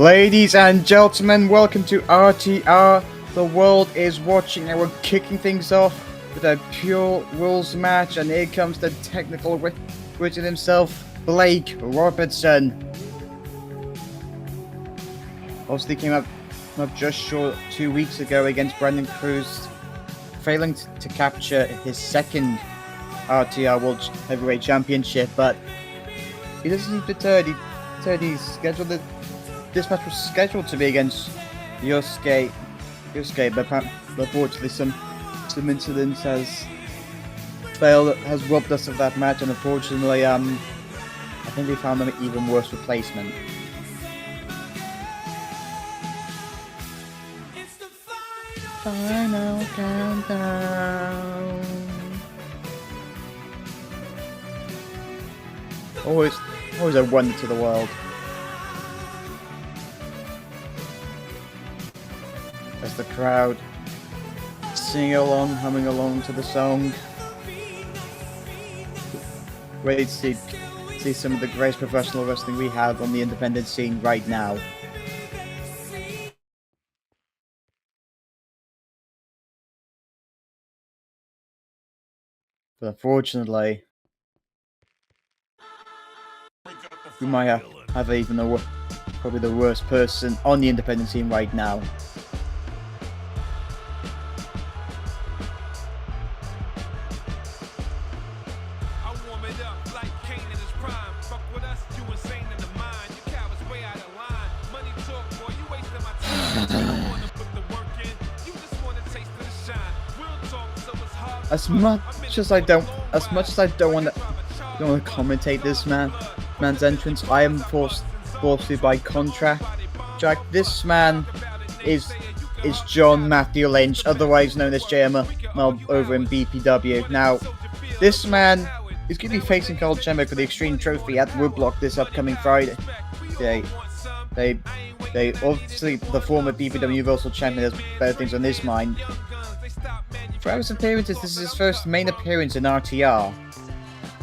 Ladies and gentlemen, welcome to RTR. The world is watching and we're kicking things off with a pure rules match, and here comes the technical wizard himself, Blake Robertson. Obviously came up just short 2 weeks ago against Cruz, failing to capture his second RTR World Heavyweight Championship, but he doesn't seem deterred. He's scheduled this match was scheduled to be against Ryoka, but unfortunately some incidents has robbed us of that match, and unfortunately I think we found an even worse replacement. Final countdown. Always a wonder to the world. As the crowd sing along, humming along to the song. Ready to see some of the greatest professional wrestling we have on the independent scene right now. But unfortunately, we might have even probably the worst person on the independent scene right now. As much as I don't want to commentate this man's entrance, I am forced to by contract. Jack, this man is John Matthew Lynch, otherwise known as JML over in BPW. Now, this man is going to be facing Colt for the Extreme Trophy at Woodblock this upcoming Friday. They obviously, the former BPW Universal Champion has better things on his mind. For his appearances, this is his first main appearance in RTR.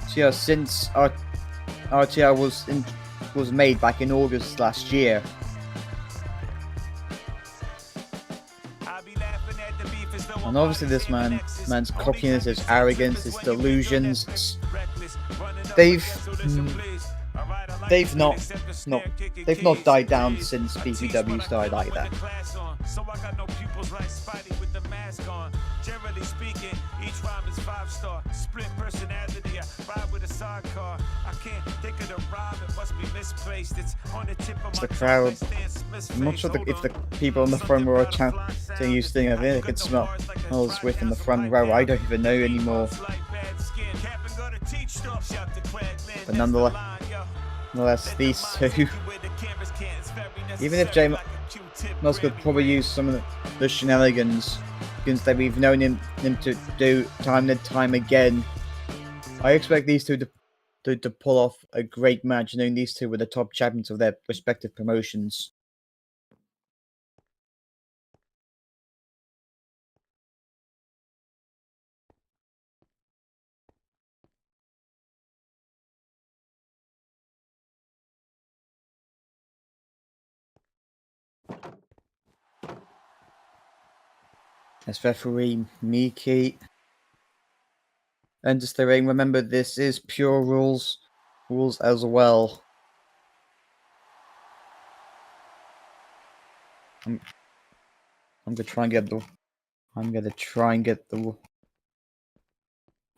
So, since RTR was made back in August last year. And obviously this man's cockiness, his arrogance, his delusions, they've not died down since BPW started either. Generally speaking, each rhyme is 5-star. Split personality, I ride with a sidecar. I can't think of the rhyme, it must be misplaced. It's on the tip of my crowd. I'm not sure if the people on the front row are chanting you thing of it. I could smell with in the front row. I don't even know anymore. But nonetheless, these two, even if Jay Moss could probably use some of the shenanigans that we've known him to do time and time again, I expect these two to pull off a great match, knowing these two were the top champions of their respective promotions. As referee Mika enters the ring, remember this is pure rules as well. I'm gonna try and get the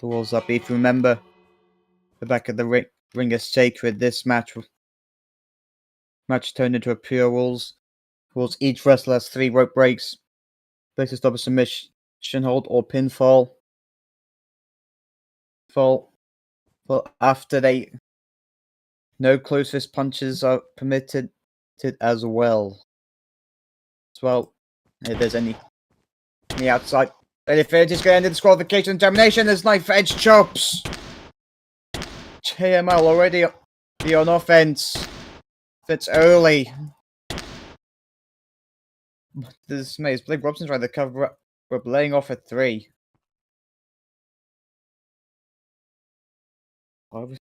rules up. If you remember, the back of the ring is sacred. This match turned into a pure rules. Each wrestler has 3 rope breaks. Place to stop a submission hold or pinfall. After no close fist punches are permitted as well. If there's any outside interference, is going to end in disqualification and termination. There's knife edge chops. JML already on offense. That's early. This is Blake Robertson trying to cover up. We're laying off at 3. Obviously,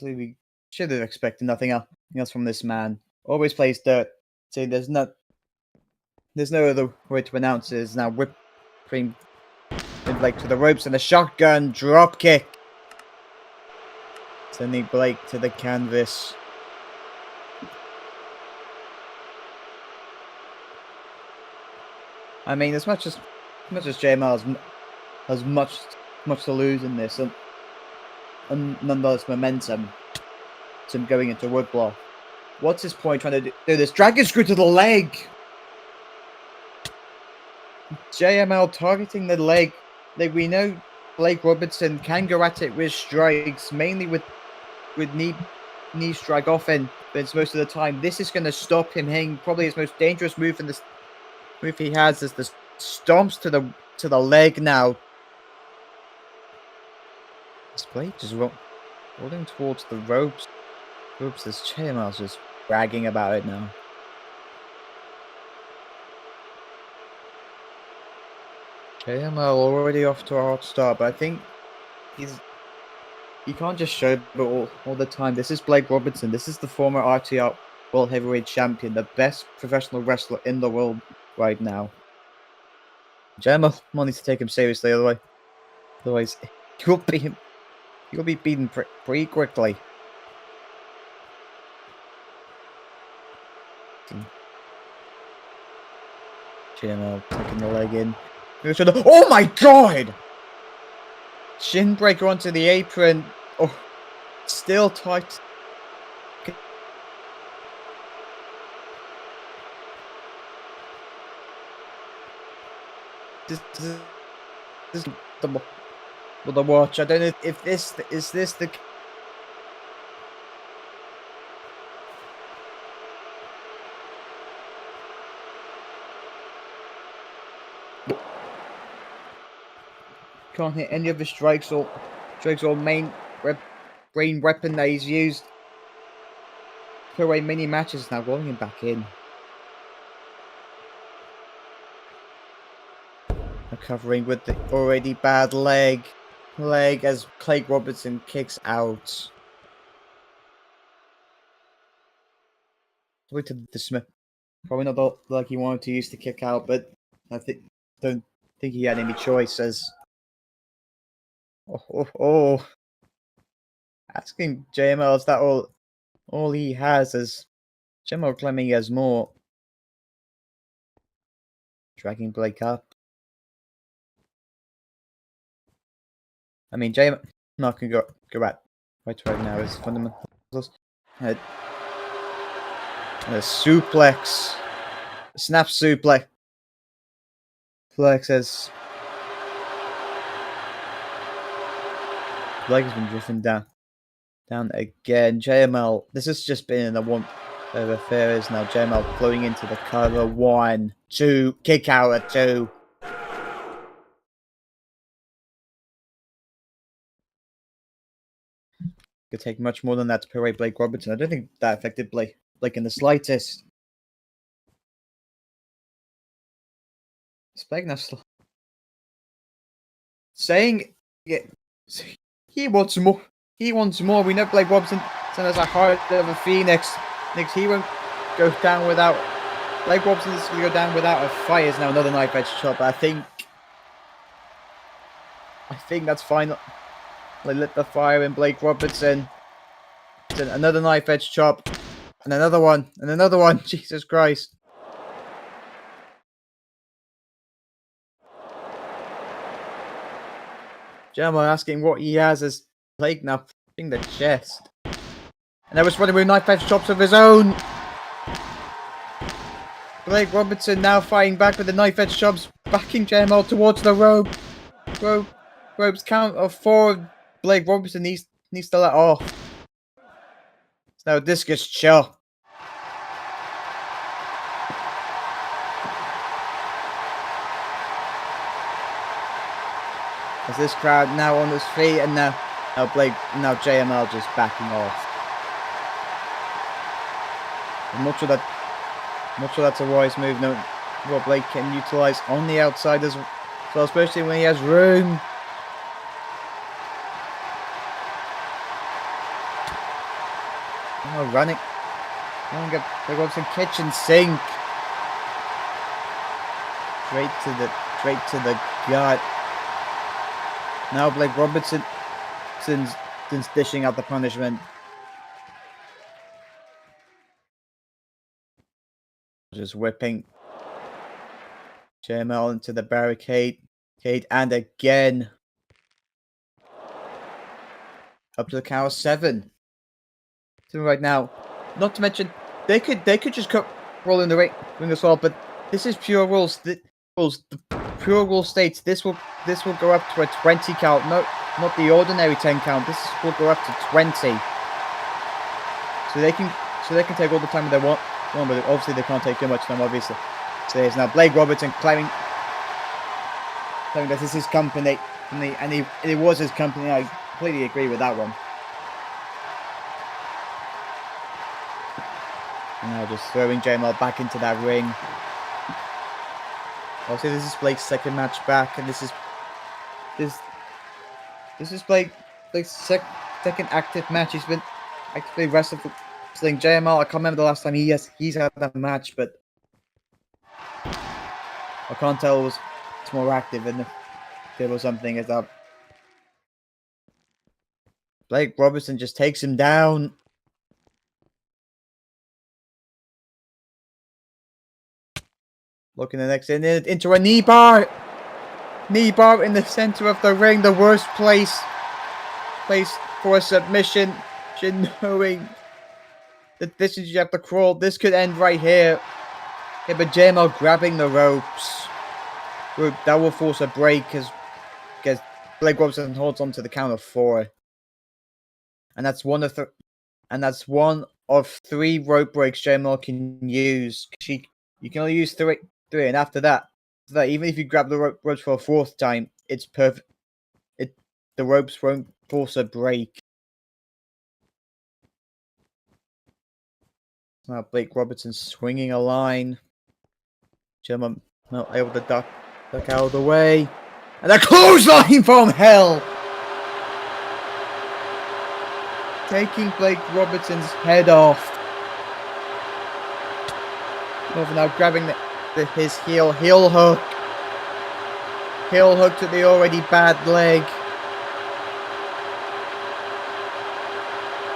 we should have expected nothing else from this man. Always plays dirt. See, there's no other way to pronounce it. Is now whipping Blake to the ropes and a shotgun drop kick. Sending Blake to the canvas. I mean, as much as JML has much to lose in this, and nonetheless momentum, to him going into woodblock. What's his point trying to do this? Dragon screw to the leg. JML targeting the leg. Like, we know Blake Robertson can go at it with strikes, mainly with knee strike often, but it's most of the time. This is going to stop him hitting probably his most dangerous move in this move he has is the stomps to the leg now. This Blake just rolling towards the ropes. Oops, this JML's just bragging about it now. JML already off to a hot start, but I think you can't just show it all the time. This is Blake Robertson. This is the former RTR World Heavyweight Champion, the best professional wrestler in the world right now. JML needs to take him seriously, otherwise he'll be beaten pretty quickly. JML taking the leg in. Oh my god! Shin breaker onto the apron. Oh, still tight. This is the watch. I don't know if this is the. Can't hit any of the strikes or main brain weapon that he's used. Put away many matches now, rolling him back in. Recovering with the already bad leg as Blake Robertson kicks out. Way to the Smith. Probably not like he wanted to use the kick out, but I don't think he had any choices. Oh. Asking JML, is that all he has? As JML claiming he has more. Dragging Blake up. I mean, JML can go right now. His fundamentals. A suplex. Snap suplex. Flexes. Blake has been drifting down again. JML, this has just been in the one of affairs now. JML flowing into the cover. 1, 2, kick out at 2. Could take much more than that to put away Blake Robertson. I don't think that affected Blake in the slightest. Blake now saying he wants more. He wants more. We know Blake Robertson has a heart of a phoenix. He won't go down without. Blake Robertson is going to go down without a fight. Is now another knife edge chop. I think that's fine. They lit the fire in Blake Robertson. Another knife edge chop. And another one. And another one. Jesus Christ. JML asking what he has as Blake now in the chest. And I was running with knife edge chops of his own. Blake Robertson now fighting back with the knife edge chops, backing JML towards the rope. Ropes count of 4. Blake Robertson needs to let off. It's now a discus chop. As this crowd now on his feet, and now JML just backing off. I'm not sure that's a wise move. No, what Blake can utilize on the outside as well, especially when he has room. Oh, running Don't get Blake Robertson kitchen sink. Straight to the gut. Now Blake Robertson's dishing out the punishment. Just whipping JML into the barricade. And again. Up to the count of 7. So right now. Not to mention, they could just roll in the ring as well, but this is pure rules. The pure rule states this will go up to a 20 count. No, not the ordinary 10 count. This will go up to 20. So they can take all the time they want, but obviously they can't take too much time. Obviously, so there's now Blake Robertson claiming that this is his company, and it was his company. I completely agree with that one. And now just throwing JML back into that ring. Obviously, this is Blake's second match back, and this is Blake's second active match. He's been actively wrestling JML. I can't remember the last time he's had that match, but I can't tell it's more active, and if there was something is up. Blake Robertson just takes him down. Looking the next into a knee bar. Knee bar in the center of the ring. The worst place for a submission. Knowing that this is you have to crawl. This could end right here. Yeah, but JML grabbing the ropes. That will force a break because Blake Robertson holds on to the count of 4. And that's one of 3 rope breaks JML can use. You can only use 3, and after that, even if you grab the ropes for a 4th time, it's perfect. The ropes won't force a break. Now Blake Robertson swinging a line. JML not able to duck out of the way, and a clothesline from hell, taking Blake Robertson's head off. Over now grabbing his heel hook. Heel hook to the already bad leg.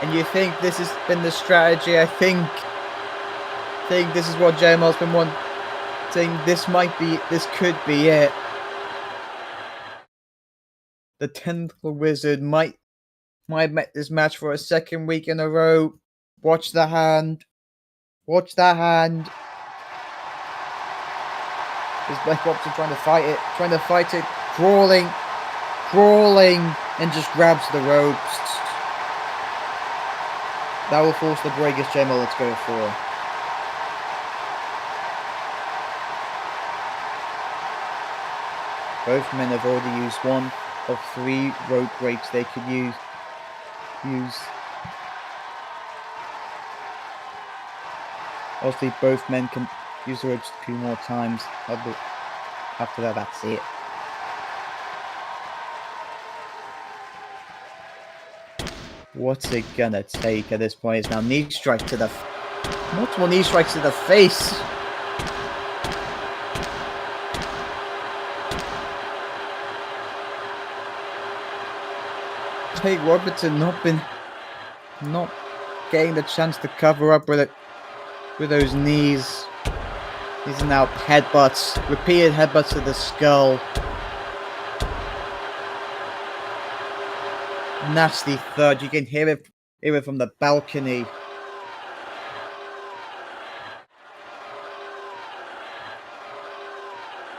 And you think this has been the strategy? I think this is what JML's been wanting. This could be it. The Tentacle Wizard might make this match for a 2nd week in a row. Watch the hand. Watch that hand. Is Blake Robertson trying to fight it, crawling, and just grabs the ropes. That will force the break as JML let's go for. Both men have already used one of 3 rope breaks they could use. Obviously, both men can use the ropes 2 more times. After that, that's it. What's it gonna take at this point? It's now knee strike to the... multiple knee strikes to the face. Blake Robertson not getting the chance to cover up with those knees. These are now headbutts, repeated headbutts to the skull. Nasty thud. You can hear it from the balcony.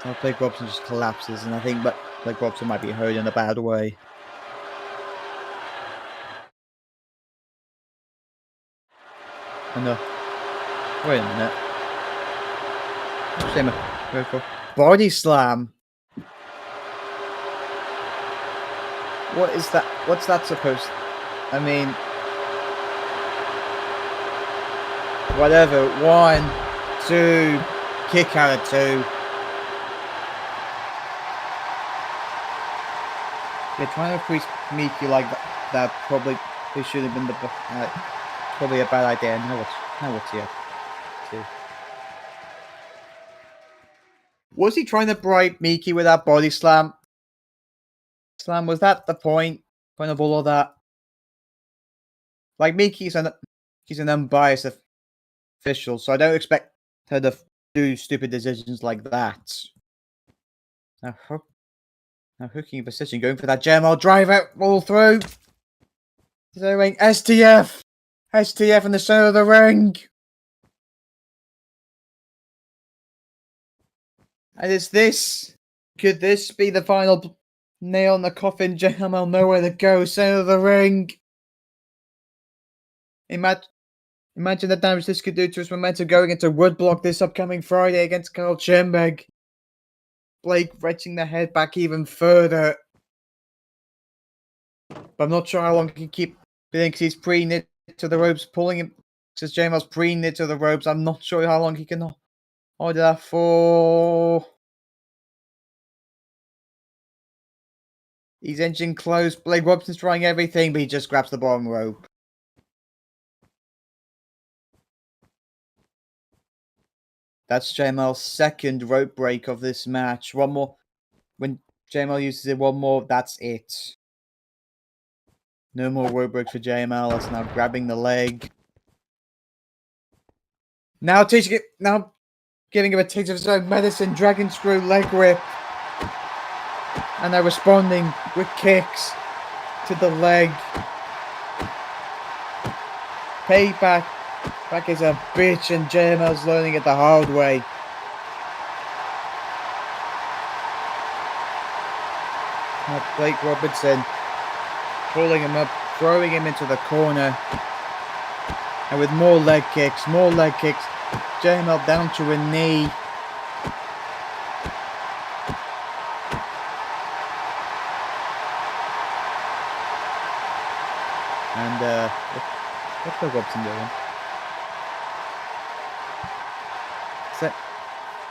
Now Blake Robertson just collapses, and I think Blake Robertson might be hurt in a bad way. Oh no. Wait a minute. Body slam. What is that? What's that supposed? I mean, whatever. 1, 2, kick out of 2. Yeah, trying to freeze Mika like that probably should have been probably a bad idea. Now Now what's he up to? Was he trying to bribe Miki with that body slam? Was that the point of all of that? Like, Miki's an unbiased official, so I don't expect her to do stupid decisions like that. Now hooking position, going for that JML drive out, all through. Zeroing STF! STF in the center of the ring! And is this... Could this be the final nail in the coffin? JML nowhere to go, center of the ring! Imagine the damage this could do to his momentum going into Woodblock this upcoming Friday against Carl Schemberg. Blake wrenching the head back even further. But I'm not sure how long he can keep being, because he's pre-knit to the ropes, pulling him. Since JML's pre-knit to the ropes, I'm not sure how long he can hold that for. He's inching close. Blake Robertson's trying everything, but he just grabs the bottom rope. That's JML's second rope break of this match. One more. When JML uses it one more, that's it. No more rope breaks for JML. That's now grabbing the leg. Now giving him a taste of his own medicine. Dragon screw leg whip. And they're responding with kicks to the leg. Payback. Back is a bitch, and JML's learning it the hard way. Now Blake Robertson pulling him up, throwing him into the corner. And with more leg kicks, JML down to a knee. And what's Blake Robertson doing?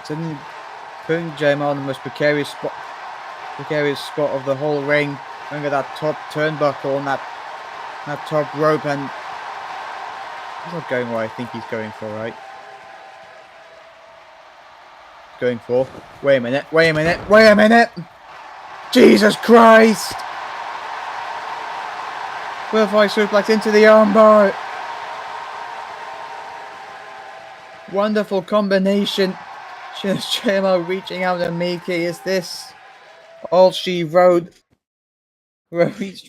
Suddenly putting JML in the most precarious spot of the whole ring. Going at that top turnbuckle on that top rope, and he's not going where I think he's going for, right? Going for. Wait a minute! Jesus Christ! Butterfly suplex into the armbar. Wonderful combination. JML reaching out to Mika. Is this all she wrote? JML's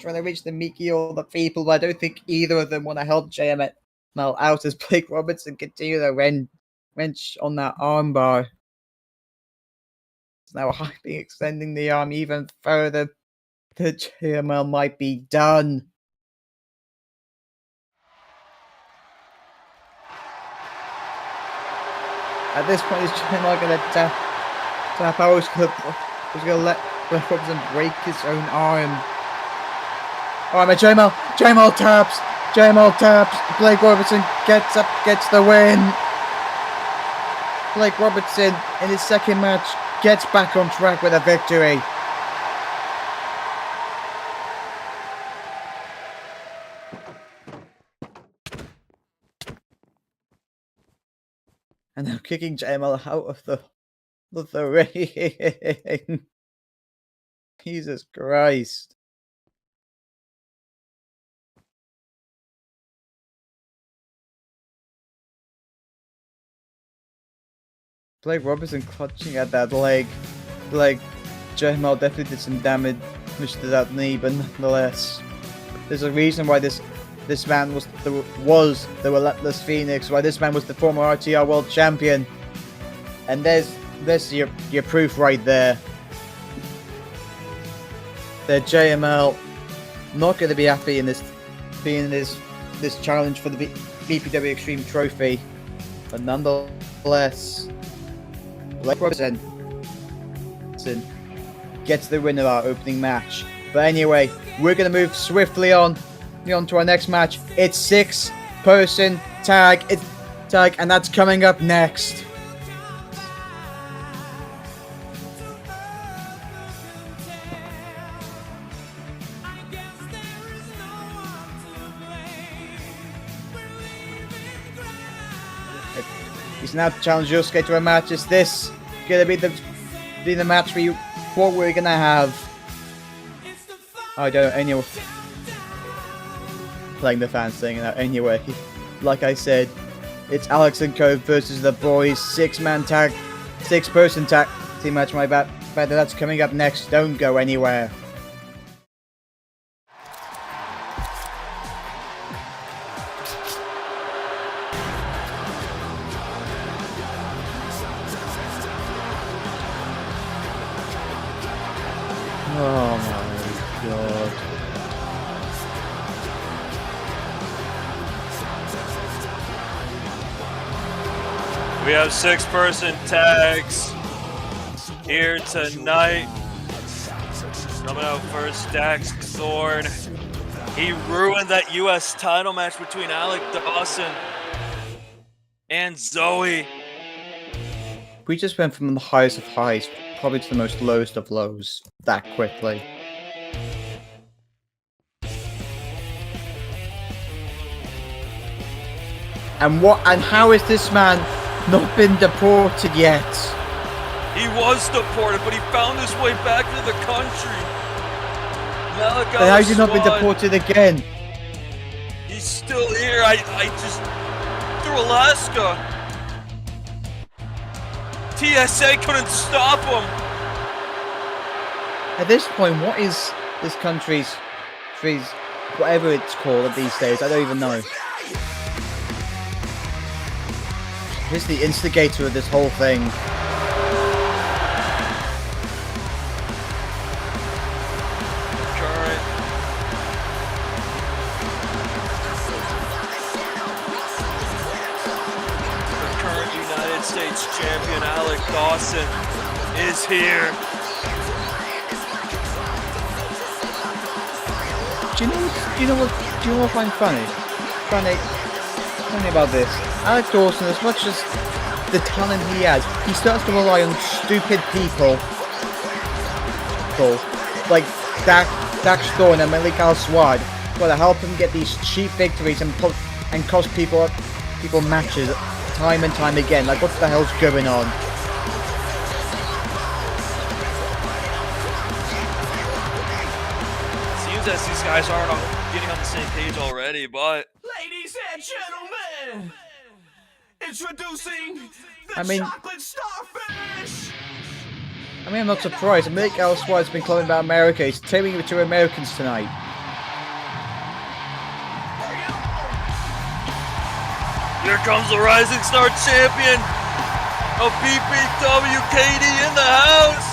trying to reach the Miki or the people, but I don't think either of them want to help JML out as Blake Robertson continue to wrench on that armbar. It's now hyping, extending the arm even further. The JML might be done. At this point, is JML going to tap out? He's going to let Blake Robertson break his own arm. Alright, JML taps. Blake Robertson gets up, gets the win. Blake Robertson, in his second match, gets back on track with a victory. And now kicking JML out of the ring. Jesus Christ. Blake Robertson clutching at that leg. Like, JML definitely did some damage to that knee, but nonetheless, there's a reason why this man was the Relentless Phoenix, why this man was the former RTR World Champion. And there's your proof right there. That JML not going to be happy in this challenge for the BPW Extreme Trophy, but nonetheless, Blake Robertson gets the win of our opening match. But anyway, we're going to move swiftly on to our next match. It's 6-person tag, and that's coming up next. He's now challenged Yosuke to a match. Is this gonna be the match we thought we were gonna have? I don't know. Anyway, playing the fans singing out. Anyway, like I said, it's Alex and Colt versus the boys. 6-person tag team match. My bad. That's coming up next. Don't go anywhere. Oh my god. We have 6-person tags here tonight. Coming out first, Dax Thorne. He ruined that US title match between Alek Dawson and Zoe. We just went from the highest of highs, probably to the most lowest of lows, that quickly. And how is this man not been deported yet? He was deported, but he found his way back to the country. And how has he not been deported again? He's still here. I just through Alaska. TSA couldn't stop him. At this point, what is this country's whatever it's called these days? I don't even know. Who's the instigator of this whole thing? Current United States champion Alek Dawson is here. Do you know what I find funny? Funny about this. Alek Dawson, as much as the talent he has, he starts to rely on stupid people like Dax Thorne and Malik Al-Swad to help him get these cheap victories and cost people matches time and time again. Like, what the hell's going on? Seems as these guys aren't getting on the same page already, but ladies and gentlemen, introducing the chocolate starfish. I'm not surprised. Malik Al-Swad's been claiming about America. He's teaming with 2 Americans tonight. Here comes the Rising Star champion of BPW, KD in the house.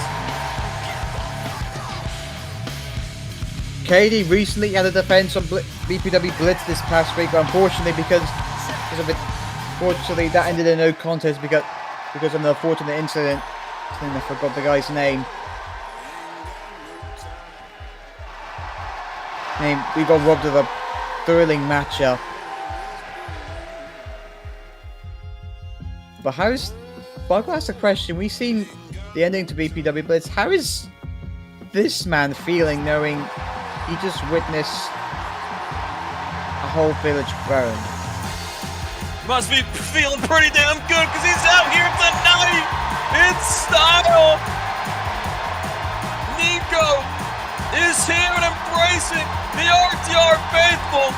KD recently had a defense on BPW Blitz this past week, but unfortunately, because of it, fortunately that ended in no contest because of an unfortunate incident. I forgot the guy's name. We got robbed of a thrilling matchup. But I've got to ask a question. We've seen the ending to BPW Blitz. How is this man feeling knowing he just witnessed a whole village burn? Must be feeling pretty damn good because he's out here tonight in style. Nico is here and embracing the RTR faithful.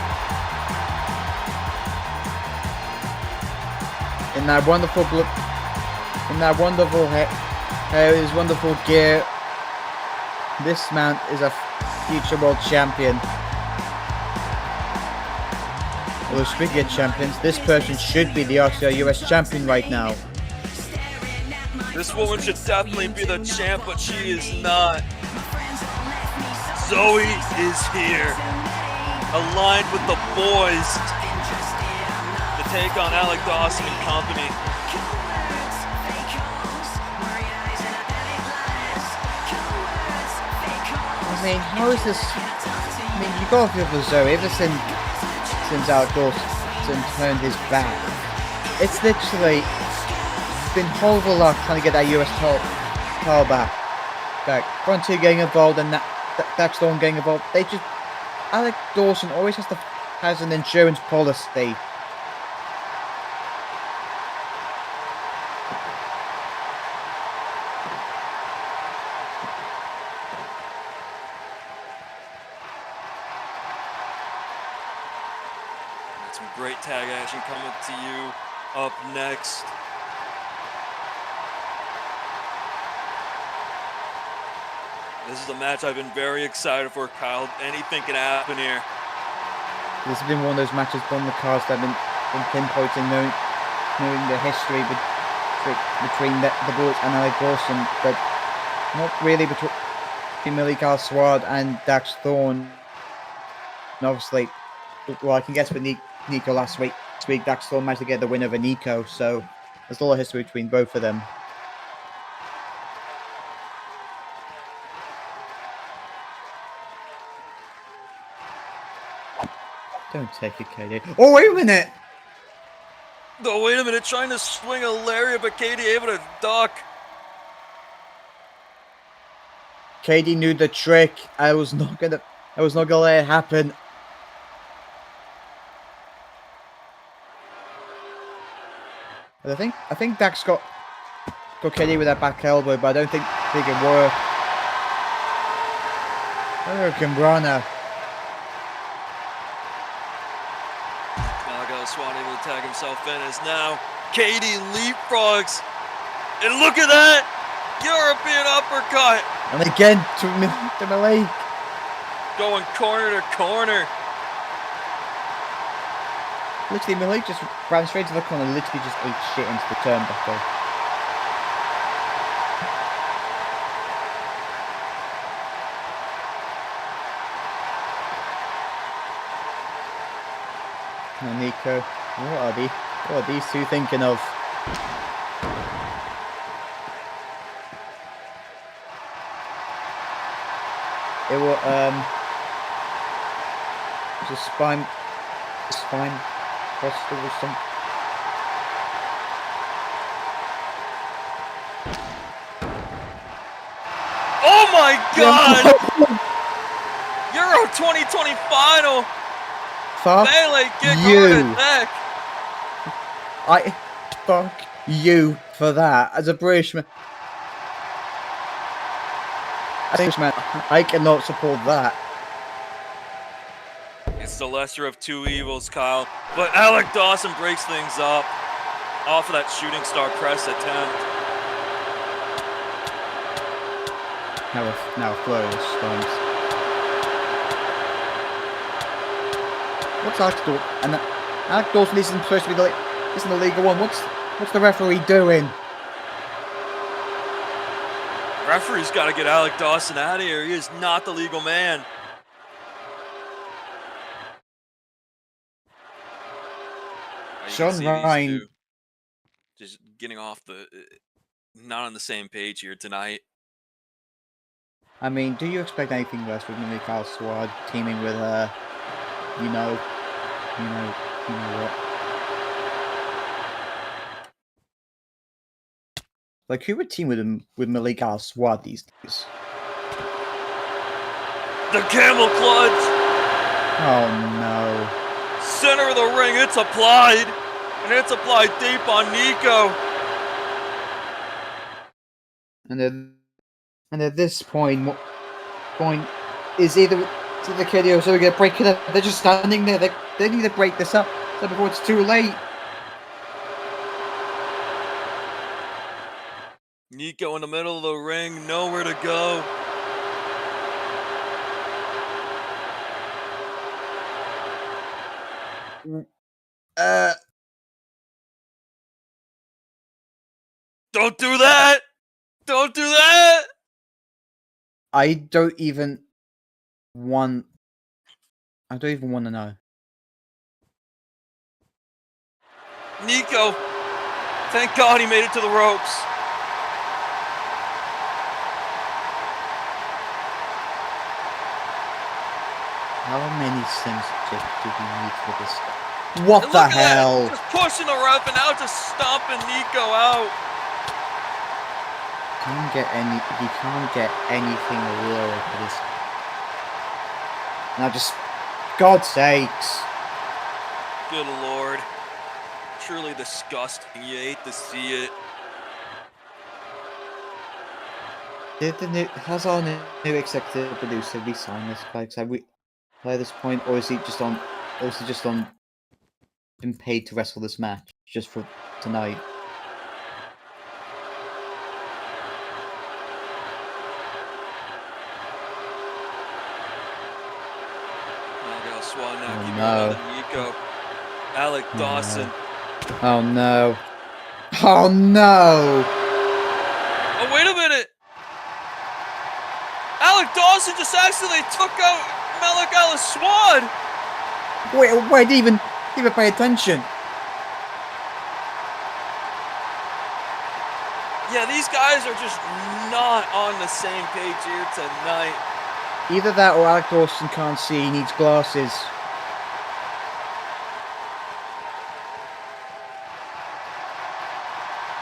In that wonderful hair, his wonderful gear, this man is a future world champion. Although speaking of champions, this person should be the RTR US champion right now. This woman should definitely be the champ, but she is not. Zoe is here, aligned with the boys to take on Alek Dawson and company. I mean, how is this? I mean, you gotta feel for Zoe ever since Alek Dawson turned his back. It's literally been horrible luck trying to get that US title back. Frontier getting involved and Dax Thorne getting involved. Alek Dawson always has an insurance policy. Some great tag action coming to you up next. This is a match I've been very excited for, Kyle. Anything can happen here. This has been one of those matches on the cards that have been pinpointing, knowing the history between the Bullets and Alek Dawson, but not really between Mika Swad and Dax Thorne. And obviously, well, I can guess for Nico last week, Dax Thorne managed to get the win over Nico, so there's a lot of history between both of them. Don't take it, KD. Oh, wait a minute! Oh, wait a minute, trying to swing a lariat, but KD able to duck. KD knew the trick. I was not gonna let it happen. But I think Dax got KD with that back elbow, but I don't think it worked. Kimbrana. Swan able to tag himself in as now KD leapfrogs. And look at that! European uppercut! And again to Malay. Going corner to corner. Literally, Malay just ran straight to the corner, literally just ate shit into the turnbuckle. And Nico, what are these two thinking of? It was just spine buster or something. Oh my God! Euro 2020 final. Fuck you! Fuck you for that. As a Britishman, I cannot support that. It's the lesser of two evils, Kyle. But Alek Dawson breaks things up off of that shooting star press attempt. Now a flurry of stones. What's Alek Dawson? And Alek Dawson isn't supposed to be isn't the legal one. What's the referee doing? Referee's got to get Alek Dawson out of here. He is not the legal man. Sean Ryan just getting off not on the same page here tonight. I mean, do you expect anything less with Mika Swad teaming with you know what? Like, who would team with Mika Swad these days? The camel clutch. Oh no! Center of the ring, it's applied, and it's applied deep on Nico. And at this point is either the KD or so we get break it up. They're just standing there. They need to break this up before it's too late. Nico in the middle of the ring, nowhere to go. Don't do that! Don't do that! I don't even want to know. Nico, thank God he made it to the ropes. How many sims do we need for this? What the hell? Just pushing the ref and now just stomping Nico out. You can't get anything lower for this. Now just, God's sakes. Good Lord. Truly disgusting. You hate to see it. Has our new executive producer re-signed this guy? By this point, or is he just on been paid to wrestle this match just for tonight. Swan now Oh, keeping no. on Mika. Alek Dawson. Oh no. Oh no! Oh, wait a minute! Alek Dawson just accidentally took out Malik Swan! Wait, didn't even pay attention. Yeah, these guys are just not on the same page here tonight. Either that or Alek Dawson can't see, he needs glasses.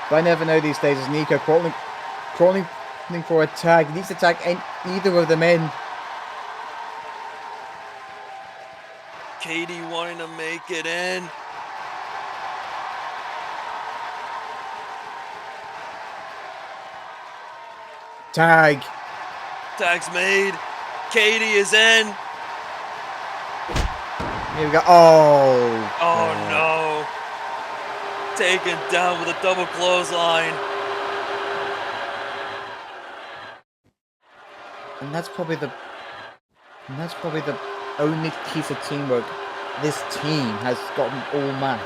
But I never know these days is Nico crawling for a tag. He needs to tag either of them in. Katie wanting to make it in. Tag. Tag's made. Katie is in. Here we go. Oh. Oh no. Taken down with a double clothesline. And that's probably the only piece of teamwork this team has gotten all match.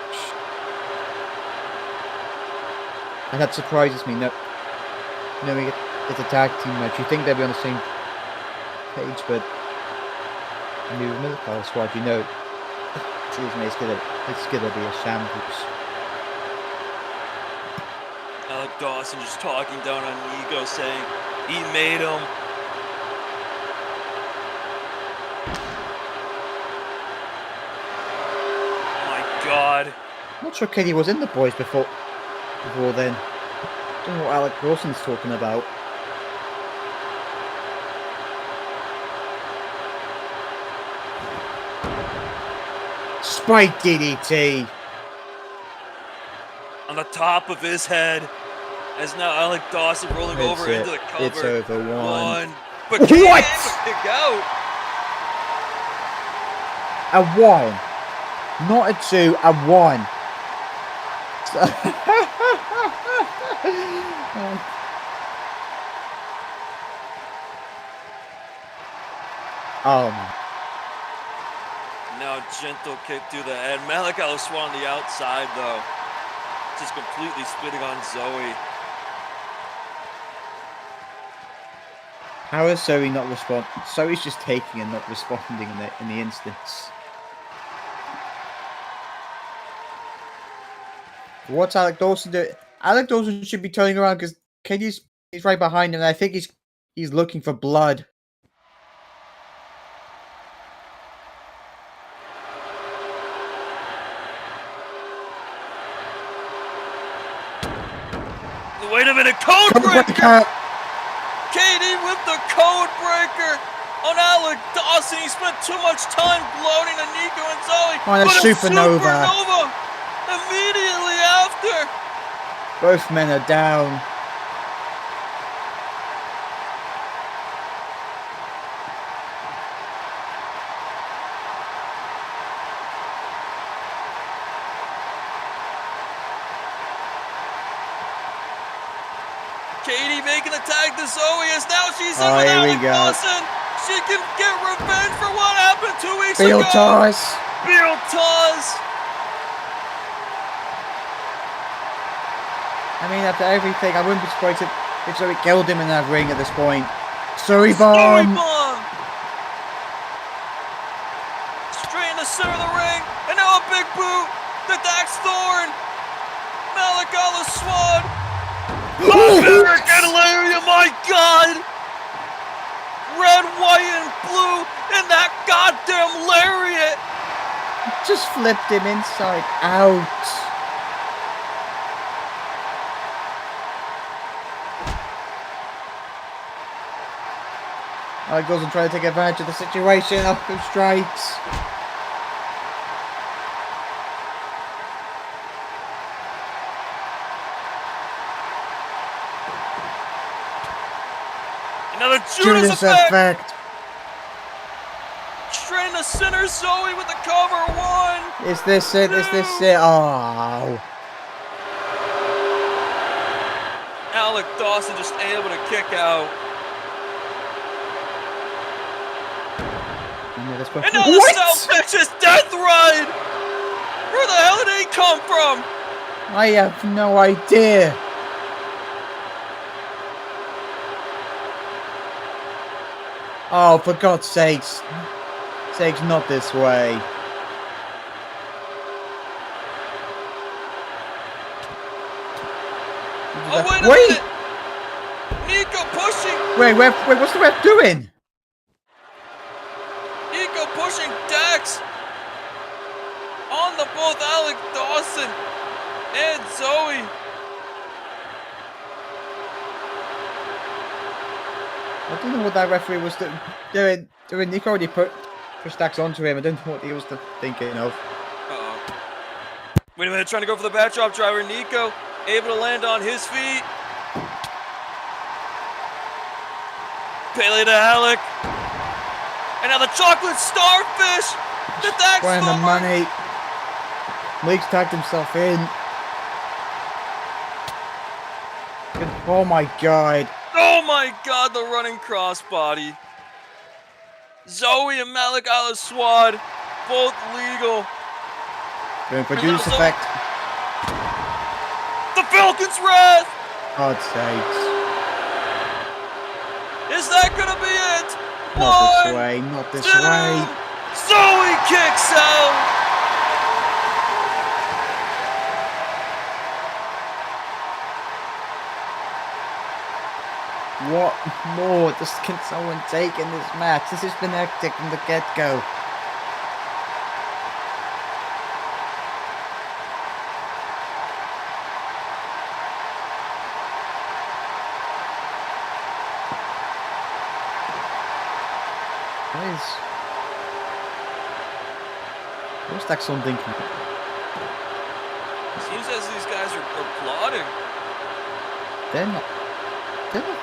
And that surprises me. Knowing it's a tag team match, you think they'd be on the same page, but a new military squad, you know, excuse me, it's gonna be a shambles. Alek Dawson just talking down on Nico, saying he made him. Oh my God. I'm not sure Katie was in the boys before then. Don't know what Alek Dawson's talking about. Spike DDT! On the top of his head. As now Alek Dawson rolling over into the cover. It's over. One. But Katie What? able to kick out. A 1. Not a 2, a 1. Oh my. Now gentle kick through the head. Malik Swan on the outside though. Just completely spitting on Zoe. How is Zoe not responding? Zoe's just taking and not responding in the instance. What's Alek Dawson doing? Alek Dawson should be turning around because Katie's right behind him, and I think he's looking for blood. Wait a minute, code breaker! Katie with the code breaker on Alek Dawson. He spent too much time gloating on Nico and Zoe. On a but supernova. Immediately after. Both men are down. Katie making a tag to Zoe as now she's in with Here we Alek go. Dawson. She can get revenge for what happened 2 weeks Beal ago. toss. Beal toss. I mean, after everything, I wouldn't be surprised if Zoe killed him in that ring at this point. Zoe bomb. Straight in the center of the ring, and now a big boot to Dax Thorne. Malik Swan. American Lariat, my God! Red, white, and blue in that goddamn lariat! Just flipped him inside out. Alek Dawson trying to take advantage of the situation. Up the strikes. Another Judas effect! effect. Straight in the to center Zoe with the cover. 1. Is this it? Is this it? Oh. Alek Dawson just able to kick out. And now the South Texas Death Ride! Where the hell did he come from? I have no idea. Oh, for God's sakes. Not this way. Oh, wait a minute! Mika pushing! Wait, what's the ref doing? Mika pushing Dax on the both Alek Dawson and Zoe. I don't know what that referee was doing. Nico already pushed Dax onto him. I don't know what he was thinking of. Uh-oh. Wait a minute, trying to go for the backdrop driver. Nico able to land on his feet. Pele to Alek. And now the chocolate starfish. The Dax Playing the money. Leaks tagged himself in. Oh my God. Oh my God, the running crossbody. Zoe and Malik Al-Aswad, both legal. Going for juice effect. The Falcon's Wrath! God's sakes. Is that gonna be it? Not this way, not this 2. way. Zoe kicks out! What more can someone take in this match? This has been hectic from the get-go. What's that something? Seems as these guys are plotting. They're not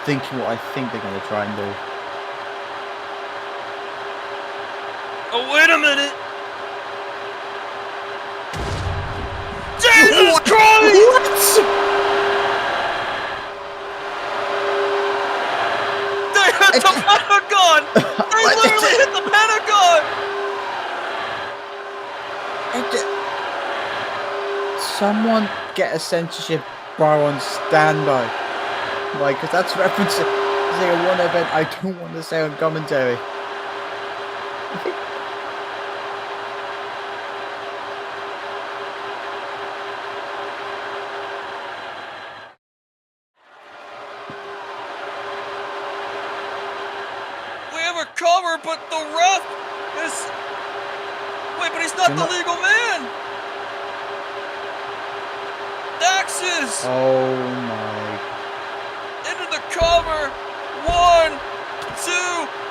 thinking what I think they're going to try and do. Oh, wait a minute! Jesus Christ! They hit the Pentagon! They literally hit the Pentagon! Someone get a censorship bar on standby. Like, because that's referencing one event I don't want to say on commentary. We have a cover, but the ref is... Wait, but he's not the legal man! Dax is... Oh my... Into the cover. 1, 2,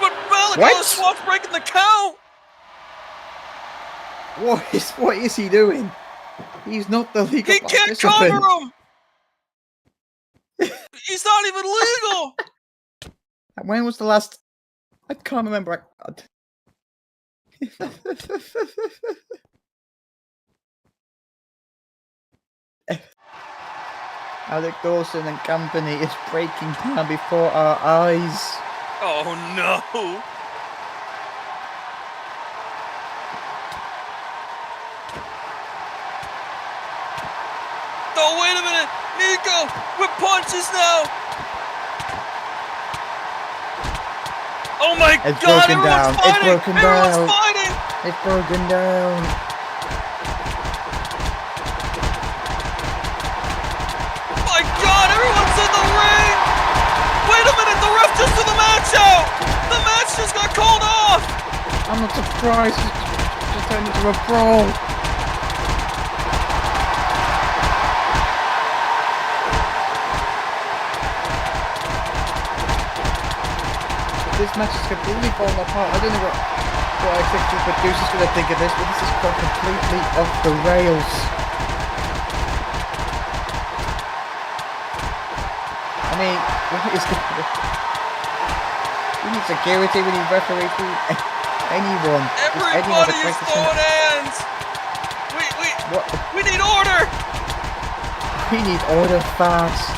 but Malik Swat's breaking the count. What is he doing? He's not the legal. He can't cover him. He's not even legal. When was the last? I can't remember. Alek Dawson and company is breaking down before our eyes. Oh no! Oh, wait a minute! Nico with punches now! Oh my it's God! Broken down. Fighting. It's broken Everyone's down. Fighting. It's broken down. Everyone's in the ring! Wait a minute, the ref just threw the match out! The match just got called off! I'm not surprised, it just turned into a brawl. This match is completely falling apart. I don't know what I think the producer's going to think of this, but this has gone completely off the rails. I mean, we need security, we need referee, anyone. Everybody is throwing hands. We need order. We need order fast.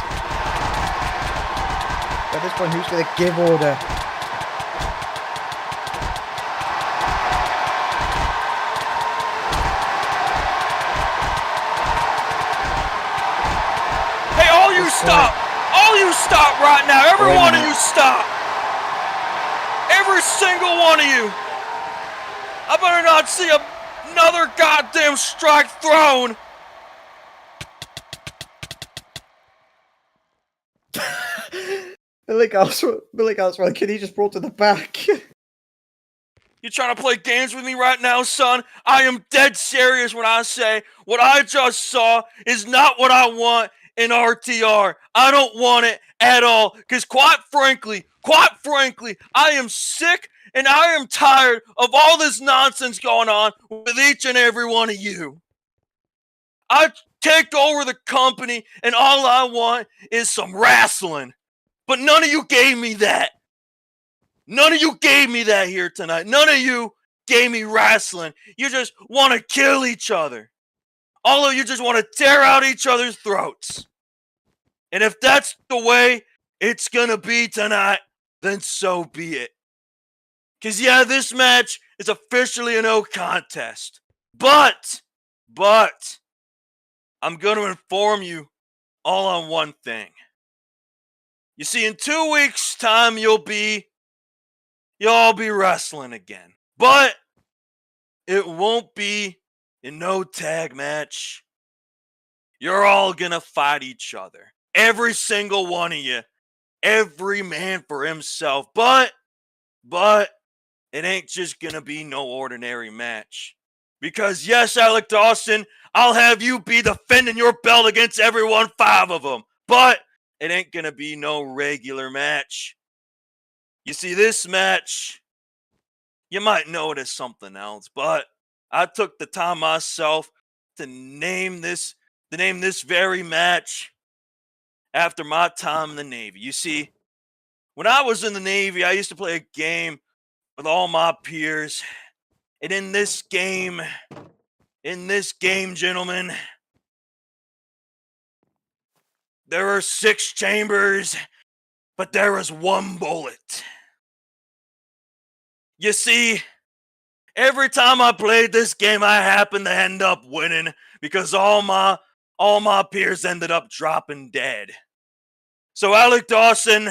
At this point, who's going to give order? Hey, all you stop! All you stop right now! Every one of you stop! Every single one of you! I better not see another goddamn strike thrown! Billy Gaswell, can he just brought to the back? You trying to play games with me right now, son? I am dead serious when I say what I just saw is not what I want in RTR. I don't want it at all. Because quite frankly, I am sick and I am tired of all this nonsense going on with each and every one of you. I take over the company and all I want is some wrestling. But none of you gave me that. None of you gave me that here tonight. None of you gave me wrestling. You just want to kill each other. All of you just want to tear out each other's throats. And if that's the way it's going to be tonight, then so be it. Because, yeah, this match is officially a no contest. But, I'm going to inform you all on one thing. You see, in 2 weeks' time, you'll all be wrestling again. But it won't be in no tag match. You're all gonna fight each other. Every single one of you. Every man for himself. But it ain't just gonna be no ordinary match. Because yes, Alek Dawson, I'll have you be defending your belt against everyone, 5 of them. But it ain't gonna be no regular match. You see, this match, you might know it as something else, but I took the time myself to name this very match after my time in the Navy. You see, when I was in the Navy, I used to play a game with all my peers. And in this game, gentlemen, there are 6 chambers, but there is 1 bullet. You see, every time I played this game, I happened to end up winning because all my peers ended up dropping dead. So Alek Dawson,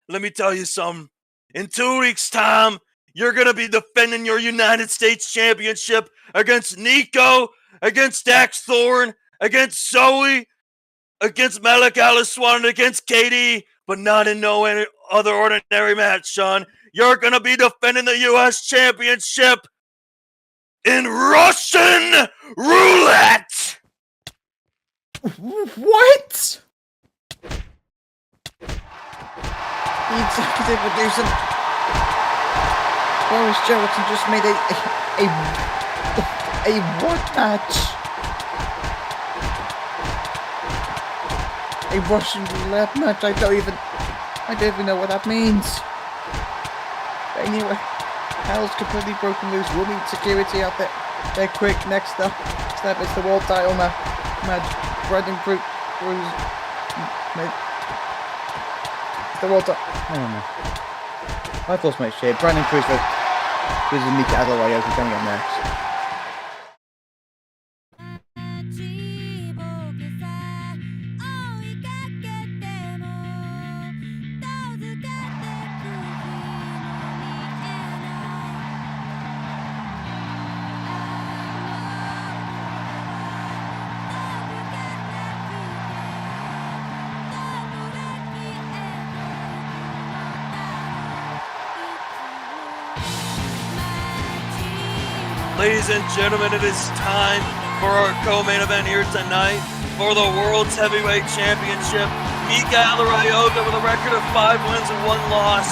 let me tell you something. In 2 weeks' time, you're going to be defending your United States Championship against Nico, against Dax Thorne, against Zoe, against Malik Aliswan, and against KD, but not in no any other ordinary match, son. You're going to be defending the U.S. Championship in Russian roulette! What? The executive producer Boris Johnson just made a what match? A Russian roulette match? I don't even know what that means. Anyway, hell's completely broken loose. We'll need security out there. They're quick. Next step is the world title match. Brendan Cruz. The world title. I don't know. I've lost my shit. Brendan Cruz versus Mika, Adler, Ryoka coming up next. Ladies and gentlemen, it is time for our co-main event here tonight for the World's Heavyweight Championship. Mika, Ryoka with a record of 5 wins and 1 loss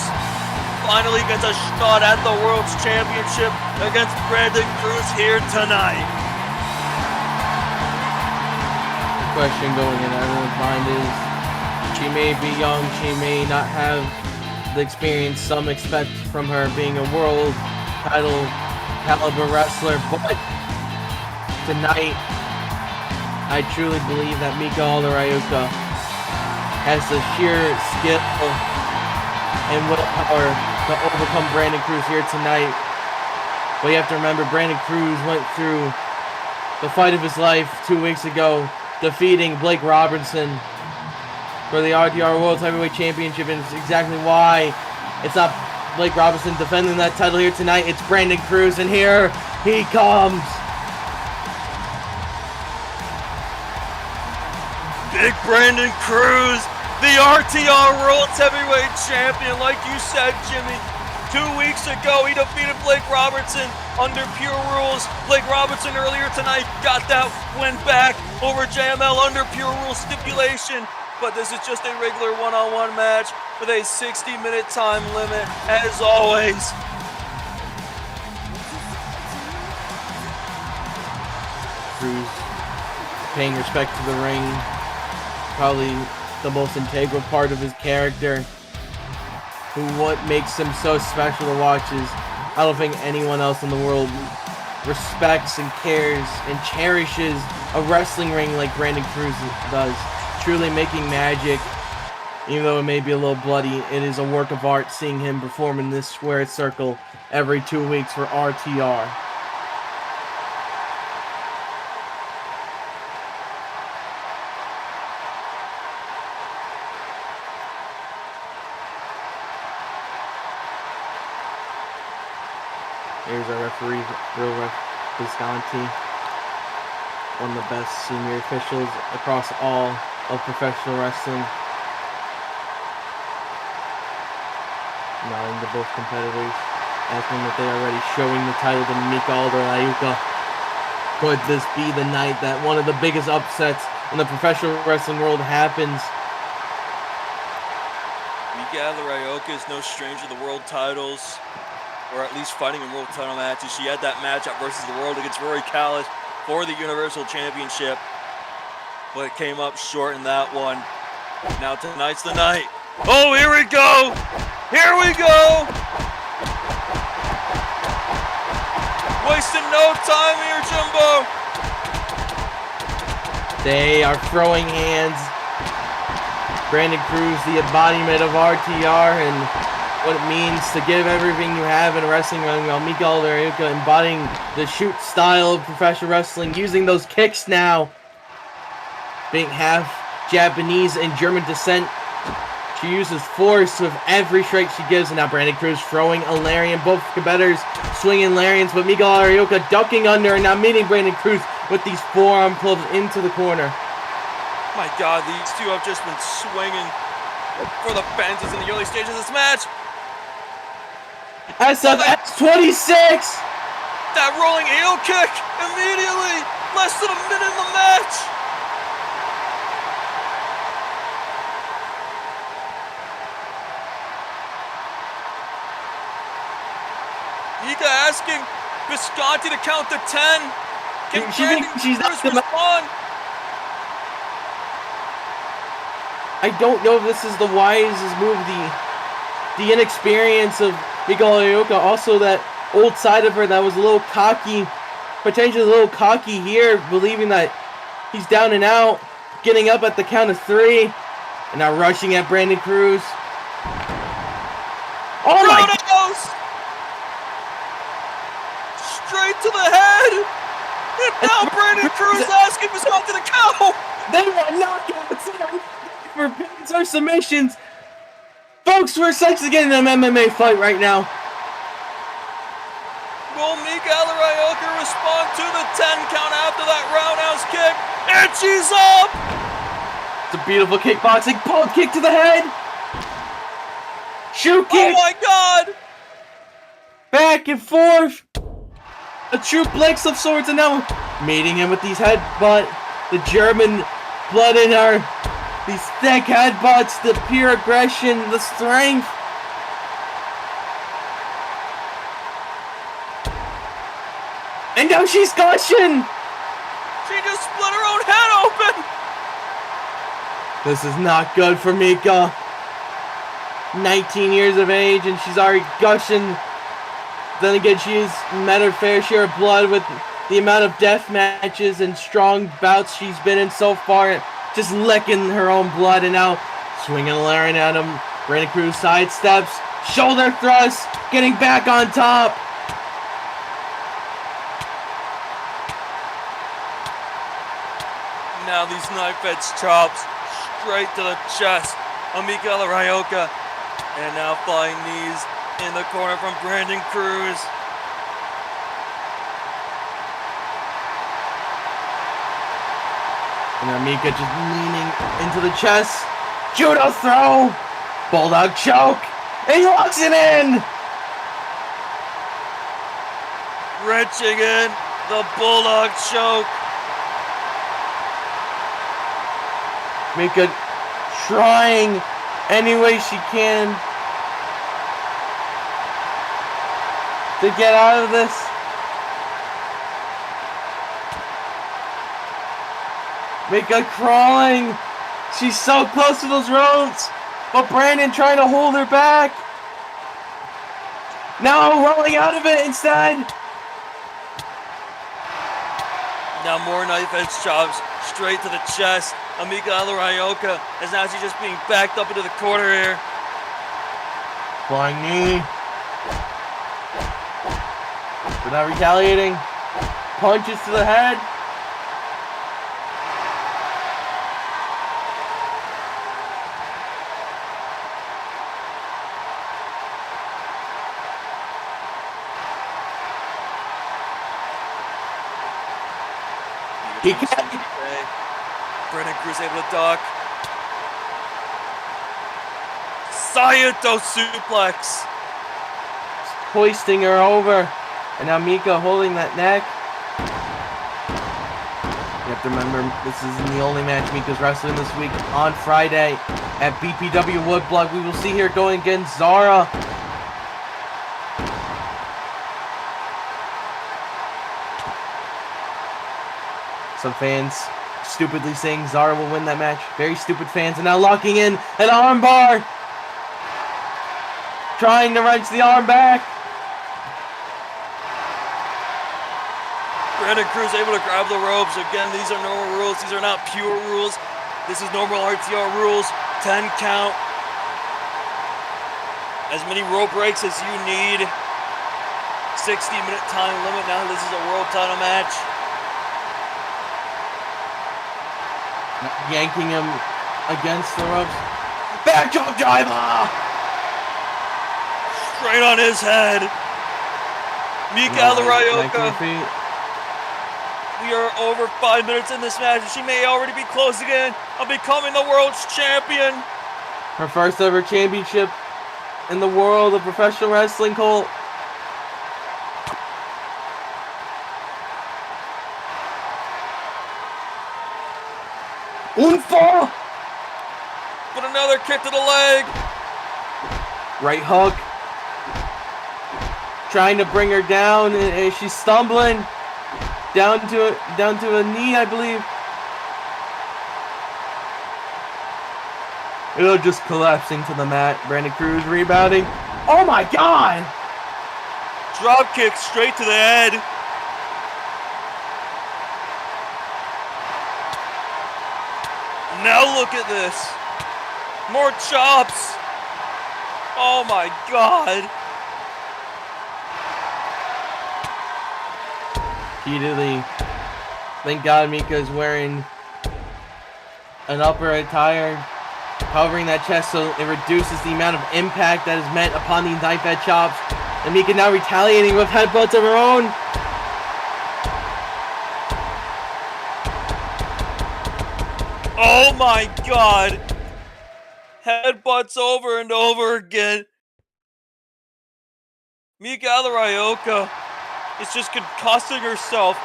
finally gets a shot at the World's Championship against Brandon Cruz here tonight. The question going in everyone's mind is, she may be young, she may not have the experience some expect from her being a world title caliber wrestler, but tonight I truly believe that Mika Ryoka has the sheer skill and willpower to overcome Brandon Cruz here tonight. But you have to remember, Brandon Cruz went through the fight of his life 2 weeks ago, defeating Blake Robertson for the RTR World Heavyweight Championship, and it's exactly why it's not Blake Robertson defending that title here tonight. It's Brandon Cruz, and here he comes. Big Brandon Cruz, the RTR World Heavyweight Champion. Like you said, Jimmy, 2 weeks ago he defeated Blake Robertson under Pure Rules. Blake Robertson earlier tonight got that win back over JML under Pure Rules stipulation. But this is just a regular one-on-one match with a 60-minute time limit, as always. Cruz paying respect to the ring, probably the most integral part of his character. What makes him so special to watch is I don't think anyone else in the world respects and cares and cherishes a wrestling ring like Brandon Cruz does. Truly making magic, even though it may be a little bloody. It is a work of art seeing him perform in this square circle every 2 weeks for RTR. Here's our referee, Real Ref Visconti, one of the best senior officials across all of professional wrestling. Nodding to both competitors, asking that they are ready, showing the title to Mika Ryoka. Could this be the night that one of the biggest upsets in the professional wrestling world happens? Mika Ryoka is no stranger to the world titles, or at least fighting in world title matches. She had that match at Versus the World against Rory Callis for the Universal Championship, but it came up short in that one. Now tonight's the night. Oh, here we go! Here we go! Wasting no time here, Jimbo. They are throwing hands. Brandon Cruz, the embodiment of RTR and what it means to give everything you have in a wrestling ring, while Mika Ryoka embodying the shoot style of professional wrestling, using those kicks now. Being half Japanese and German descent, she uses force with every strike she gives, and now Brandon Cruz throwing a lariat. Both competitors swinging lariats, but Mika Ryoka ducking under, and now meeting Brandon Cruz with these forearm clubs into the corner. My God, these two have just been swinging for the fences in the early stages of this match. SFX 26! That rolling heel kick immediately, less than a minute in the match. Mika asking Visconti to count to 10. Can She's not respond? I don't know if this is the wisest move. The inexperience of Mika Ryoka, also that old side of her that was a little cocky, potentially a little cocky here, believing that he's down and out, getting up at the count of 3, and now rushing at Brandon Cruz. Oh my God! Straight to the head! And now Brandon Cruz asking Visconti to count! They want knockouts for pins or submissions. Folks, we're essentially getting an MMA fight right now. Will Mika Ryoka respond to the 10 count after that roundhouse kick? And she's up! It's a beautiful kickboxing pull kick to the head. Shoot kick. Oh my God! Back and forth. A true Blix of sorts, and now meeting him with these headbutt. The German blood in her. These thick headbutts, the pure aggression, the strength. And now she's gushing! She just split her own head open! This is not good for Mika. 19 years of age, and she's already gushing. Then again, she's met her fair share of blood with the amount of death matches and strong bouts she's been in so far, just licking her own blood, and now swinging a Larian at him. Brandon Cruz sidesteps, shoulder thrust, getting back on top. Now these knife edge chops straight to the chest of Mika Ryoka. And now flying knees in the corner from Brandon Cruz. And now Mika just leaning into the chest. Judo throw! Bulldog choke! And he locks it in! Wrenching in the Bulldog choke. Mika trying any way she can to get out of this. Mika crawling. She's so close to those ropes, but Brandon trying to hold her back. Now rolling out of it instead. Now more knife edge chops straight to the chest of Mika Ryoka, as now she's just being backed up into the corner here. Flying knee. Without retaliating. Punches to the head. He can't. Brandon Cruz able to duck. Saito suplex. Hoisting her over. And now Mika holding that neck. You have to remember, this isn't the only match Mika's wrestling this week. On Friday at BPW Woodblock, we will see her going against Zara. Some fans stupidly saying Zara will win that match. Very stupid fans. And now locking in an armbar. Trying to wrench the arm back. Brandon Cruz able to grab the ropes. Again, these are normal rules. These are not pure rules. This is normal RTR rules. 10 count. As many rope breaks as you need. 60-minute time limit. Now this is a world title match. Yanking him against the ropes. Back drop driver! Straight on his head. Mika Ryoka. We are over 5 minutes in this match, and she may already be closing in on becoming the world's champion. Her first ever championship in the world of professional wrestling, Colt. Un fall! But another kick to the leg. Right hook. Trying to bring her down, and she's stumbling. Down to a knee, I believe. It'll just collapsing to the mat. Brandon Cruz rebounding. Oh my God! Drop kick straight to the head. Now look at this. More chops. Oh my God. Repeatedly. Thank God Mika is wearing an upper attire covering that chest so it reduces the amount of impact that is met upon these knife edge chops. And Mika now retaliating with headbutts of her own. Oh my God. Headbutts over and over again. Mika Ryoka is just concussing herself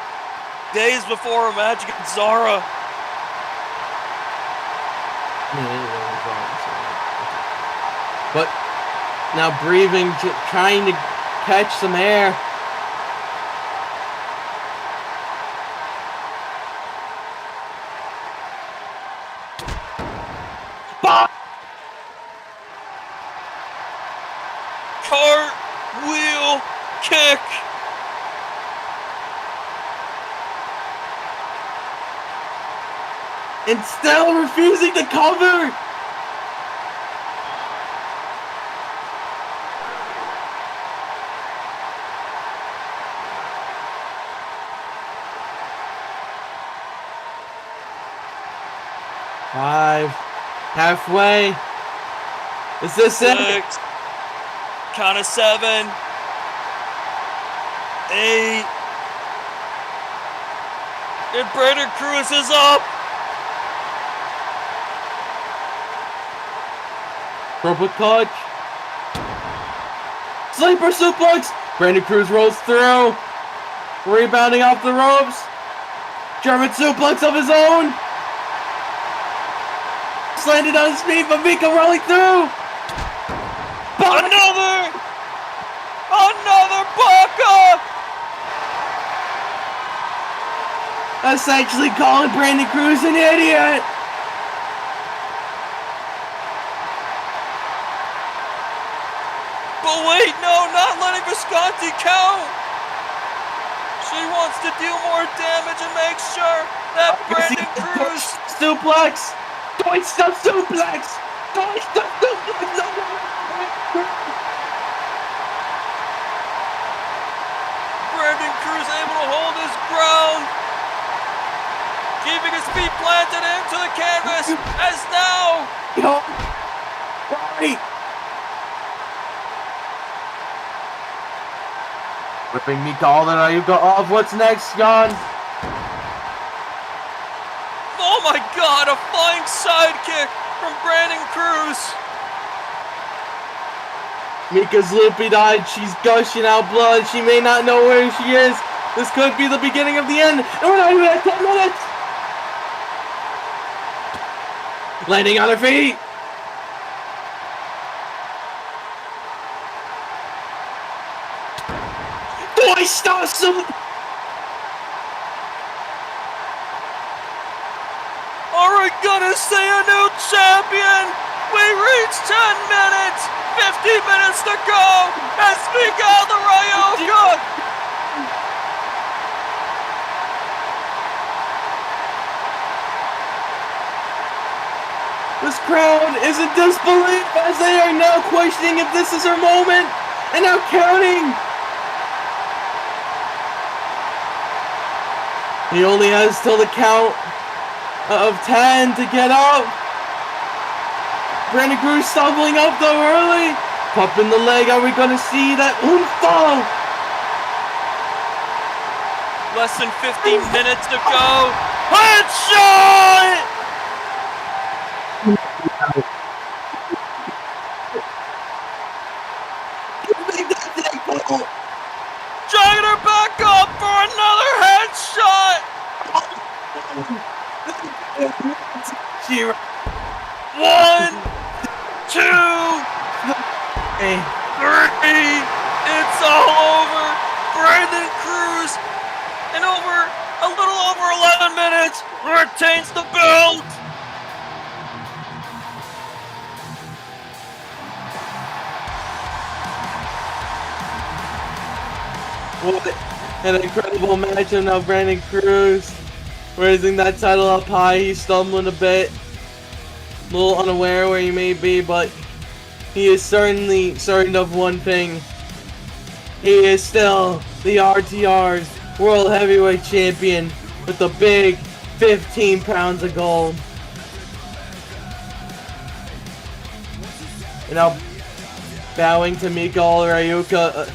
days before a match against Zara. But now breathing, trying to catch some air. kick. And still refusing to cover. Five. Halfway. Is this it? 6. Count of 7. 8. And Brandon Cruz is up. Rope clutch. Sleeper suplex. Brandon Cruz rolls through. Rebounding off the ropes. German suplex of his own. Landed on his feet, but Mika rolling through. Another Baka. Essentially calling Brandon Cruz an idiot. But wait, no, not letting Visconti count. She wants to do more damage and make sure that Brandon Cruz. Suplex. Twist the suplex. Twist the suplex. Brandon Cruz able to hold his ground, keeping his feet planted into the canvas as now. Yo. Right. Whipping Mika all the way. You go off. What's next, Jan? Oh my God, a flying sidekick from Brandon Cruz. Mika's loopy-eyed. She's gushing out blood. She may not know where she is. This could be the beginning of the end. And we're not even at 10 minutes. Landing on her feet. Twist awesome. Are we gonna see a new champion? We reached 10 minutes, 50 minutes to go as Mika the Ryoka. This crowd is in disbelief as they are now questioning if this is her moment and now counting. He only has till the count of 10 to get up. Brandon Cruz stumbling up though early. Popping the leg. Are we going to see that oomph? Less than 15 minutes to go. Headshot! Dragging her back up for another headshot. 1, 2, 3. It's all over. Brandon Cruz, in a little over 11 minutes, retains the belt. What an incredible match of now Brandon Cruz raising that title up high. He's stumbling a bit. A little unaware where he may be, but he is certainly certain of one thing. He is still the RTR's World Heavyweight Champion with the big 15 pounds of gold. And now bowing to Mika Ryoka.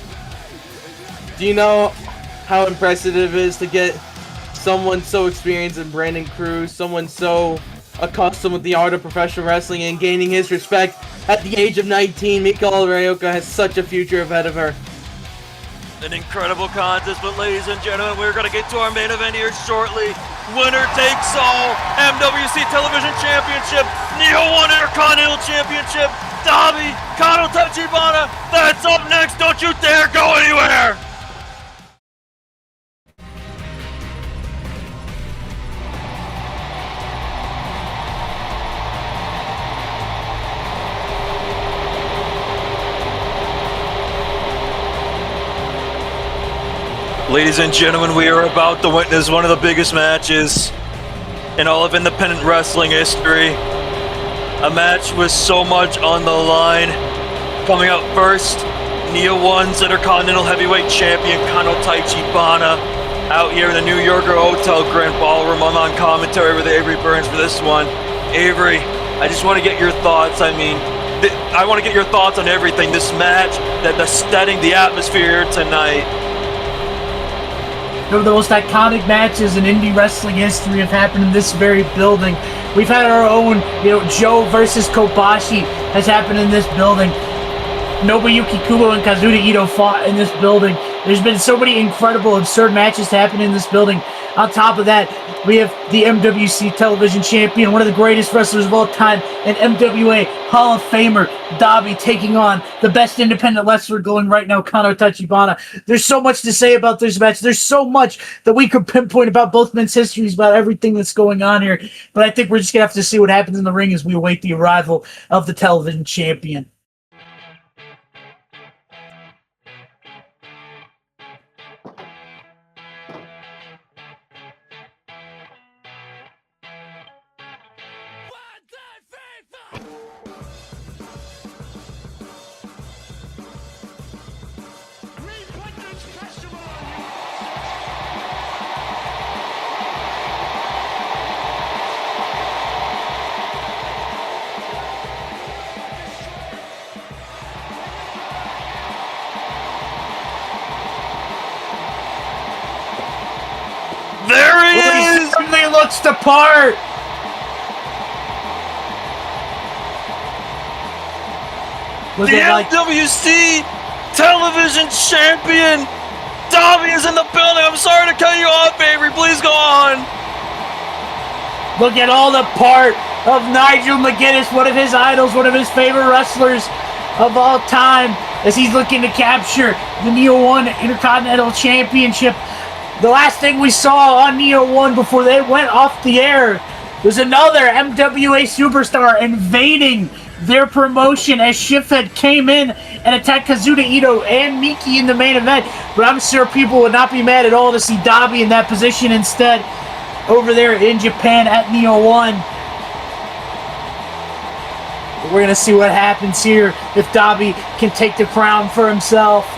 Do you know how impressive it is to get someone so experienced in Brandon Cruz, someone so accustomed with the art of professional wrestling and gaining his respect at the age of 19? Mika Ryoka has such a future ahead of her. An incredible contest, but ladies and gentlemen, we're going to get to our main event here shortly. Winner takes all, MWC Television Championship, Neo 1 Intercontinental Championship, Dobby, Kanō, Tachibana. That's up next. Don't you dare go anywhere. Ladies and gentlemen, we are about to witness one of the biggest matches in all of independent wrestling history. A match with so much on the line. Coming up first, Neo One's Intercontinental Heavyweight Champion Kanō Tachibana out here in the New Yorker Hotel Grand Ballroom. I'm on commentary with Avery Burns for this one. Avery, I just want to get your thoughts. I mean, I want to get your thoughts on everything. This match, the setting, the atmosphere here tonight. One of the most iconic matches in indie wrestling history have happened in this very building. We've had our own, Joe versus Kobashi has happened in this building. Nobuyuki Kubo and Kazuda Ito fought in this building. There's been so many incredible, absurd matches to happen in this building. On top of that, we have the MWC television champion, one of the greatest wrestlers of all time, and MWA Hall of Famer, Dobby, taking on the best independent wrestler going right now, Kanō Tachibana. There's so much to say about this match. There's so much that we could pinpoint about both men's histories, about everything that's going on here. But I think we're just going to have to see what happens in the ring as we await the arrival of the television champion. There he is! He certainly looks the part! The MWC television champion! Dobby is in the building! I'm sorry to cut you off, Avery. Please go on! Look at all the part of Nigel McGuinness, one of his idols, one of his favorite wrestlers of all time, as he's looking to capture the Neo One Intercontinental Championship. The last thing we saw on Neo One before they went off the air was another MWA superstar invading their promotion as Shifhead came in and attacked Kazuda Ito and Miki in the main event. But I'm sure people would not be mad at all to see Dobby in that position instead over there in Japan at Neo One. But we're going to see what happens here if Dobby can take the crown for himself.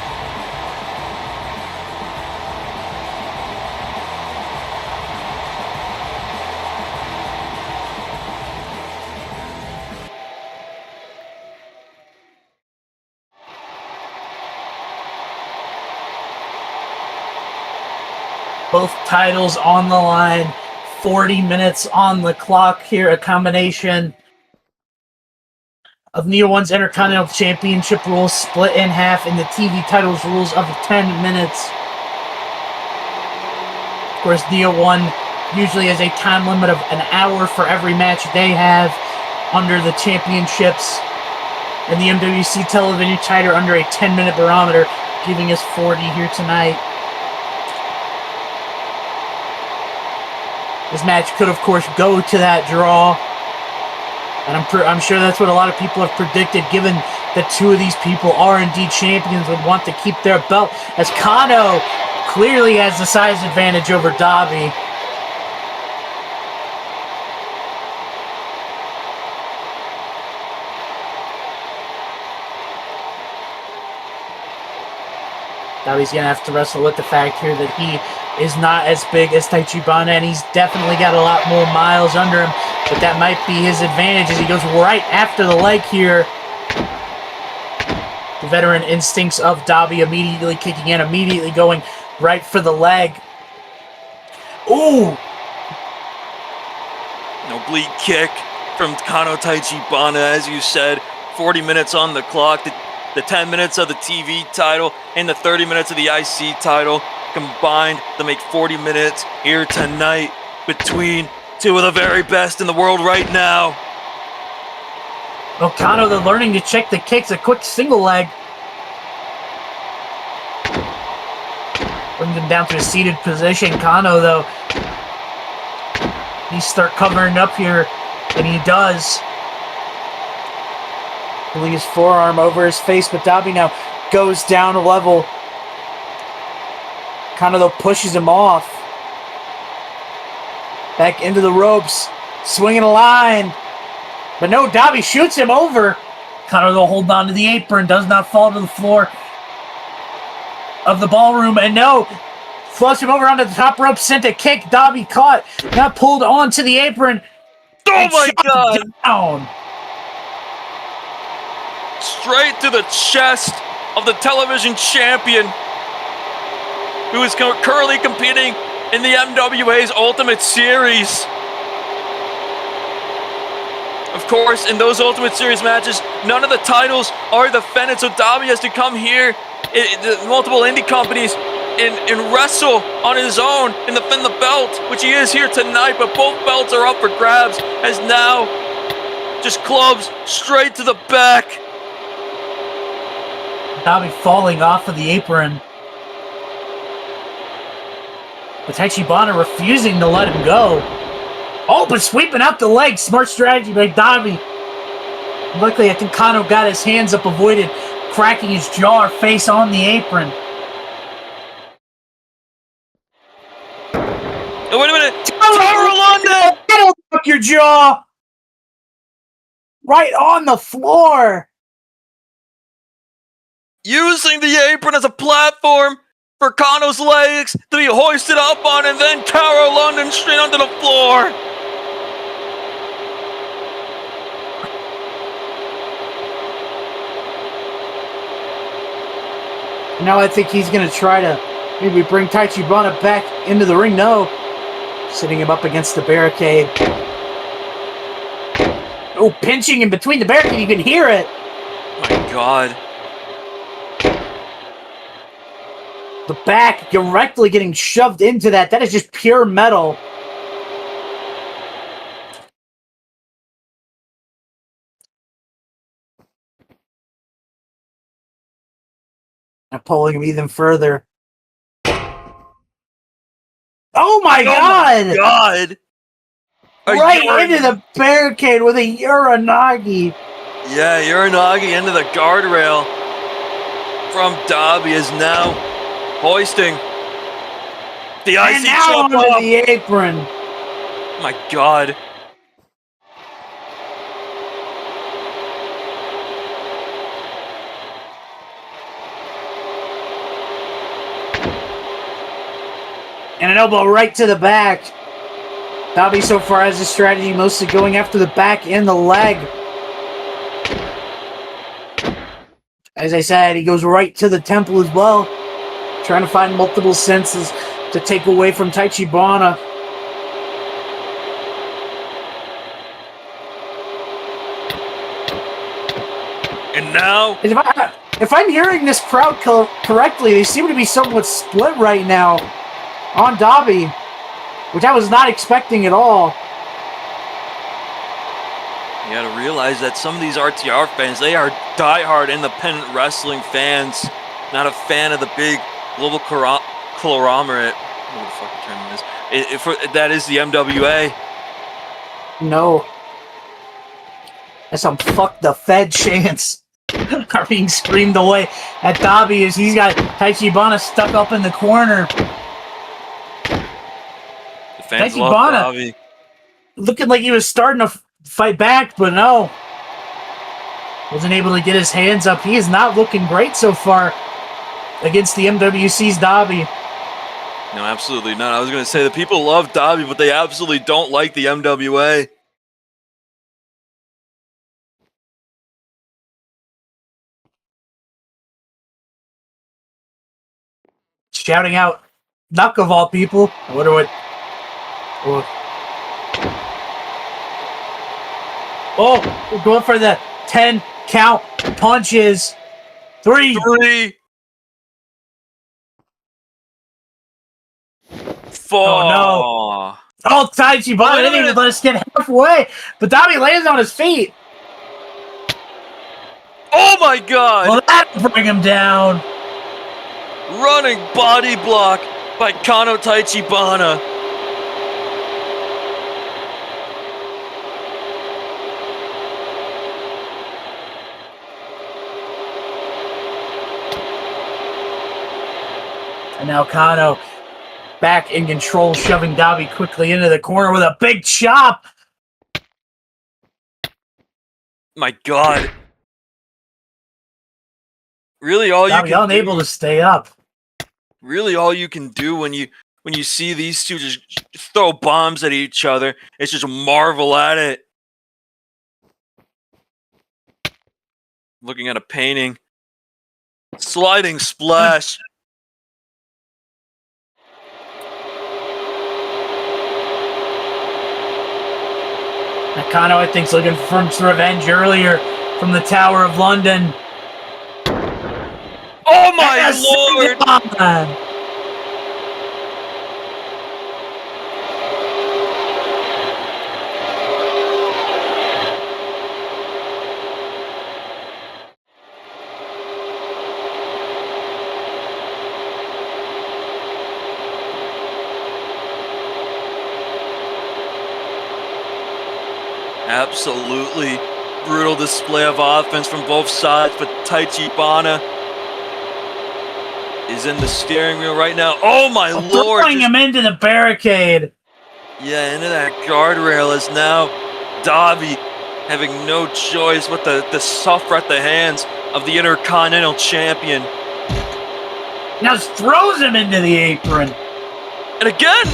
Both titles on the line, 40 minutes on the clock here, a combination of Neo One's Intercontinental Championship rules split in half and the TV titles rules of 10 minutes. Of course, Neo One usually has a time limit of an hour for every match they have under the championships, and the MWC television title under a 10-minute barometer, giving us 40 here tonight. This match could, of course, go to that draw. And I'm sure that's what a lot of people have predicted, given that two of these people are indeed champions, would want to keep their belt, as Kanō clearly has the size advantage over Dobby. Dobby's going to have to wrestle with the fact here that he is not as big as Tachibana, and he's definitely got a lot more miles under him, but that might be his advantage as he goes right after the leg here. The veteran instincts of Dobby immediately kicking in, immediately going right for the leg. Ooh! An oblique kick from Kanō Tachibana, as you said. 40 minutes on the clock. The 10 minutes of the TV title and the 30 minutes of the IC title combined to make 40 minutes here tonight between two of the very best in the world right now. Well, Kanō, they're learning to check the kicks, a quick single leg. Brings him down to a seated position. Kanō, though, he start covering up here, and he does. Pulling his forearm over his face, but Dobby now goes down a level. Kanō though pushes him off. Back into the ropes. Swinging a line. But no, Dobby shoots him over. Kanō though holding on to the apron. Does not fall to the floor of the ballroom. And no, flush him over onto the top rope. Sent a kick. Dobby caught. Got pulled onto the apron. Oh my God! Down. Straight to the chest of the television champion, who is currently competing in the MWA's Ultimate Series. Of course, in those Ultimate Series matches, none of the titles are defended, so Dobby has to come here, the multiple indie companies, and wrestle on his own and defend the belt, which he is here tonight, but both belts are up for grabs, as now just clubs straight to the back. Dobby falling off of the apron. But Tachibana refusing to let him go. Oh, but sweeping out the leg. Smart strategy by Dobby. Luckily, I think Kanō got his hands up, avoided cracking his jaw or face on the apron. Oh, wait a minute! Tower London! That'll knock your jaw! Right on the floor! Using the apron as a platform for Kanō's legs to be hoisted up on, and then Tower London straight onto the floor. Now I think he's going to try to maybe bring Tachibana back into the ring. No. Sitting him up against the barricade. Oh, pinching in between the barricade. You can hear it. My God. The back directly getting shoved into that. That is just pure metal. And pulling him even further. Oh my God! My God! Right into the barricade with a Uranagi. Yeah, Uranagi into the guardrail from Dobby is now hoisting the IC And now chop onto off. the apron. My God. And an elbow right to the back. Dobby so far has his strategy mostly going after the back and the leg. As I said, he goes right to the temple as well. Trying to find multiple senses to take away from Tachibana. And now, If I'm hearing this crowd correctly, they seem to be somewhat split right now on Dobby, which I was not expecting at all. you gotta realize that some of these RTR fans, they are diehard independent wrestling fans, not a fan of the big global conglomerate. What the fuck the term is? That is the MWA. No. That's some fuck the Fed chants are being screamed away at Dobby as he's got Tachibana stuck up in the corner. The fans love Tachibana Dobby. looking like he was starting to fight back, but no. Wasn't able to get his hands up. He is not looking great so far against the MWC's Dobby. No, absolutely not. I was going to say the people love Dobby, but they absolutely don't like the MWA. Shouting out Nuck of all people. I wonder what... Oh, we're going for the 10 count punches. 3. 4. Oh, no. Oh, Tachibana didn't even let us get halfway. But Dobby lands on his feet. Oh my God! Well, that'll bring him down. Running body block by Kanō Tachibana. And now Kanō back in control, shoving Dobby quickly into the corner with a big chop. My God. Really all Dobby you can unable do, to stay up. really all you can do when you see these two just throw bombs at each other is just marvel at it. Looking at a painting. Sliding splash. Kanō, I think, is looking for some revenge earlier from the Tower of London. Oh my Lord! Absolutely brutal display of offense from both sides, but Tachibana is in the steering wheel right now. Oh my Lord! Throwing him into the barricade. Yeah, into that guardrail is now Dobby having no choice but to suffer at the hands of the Intercontinental Champion. Now throws him into the apron. And again!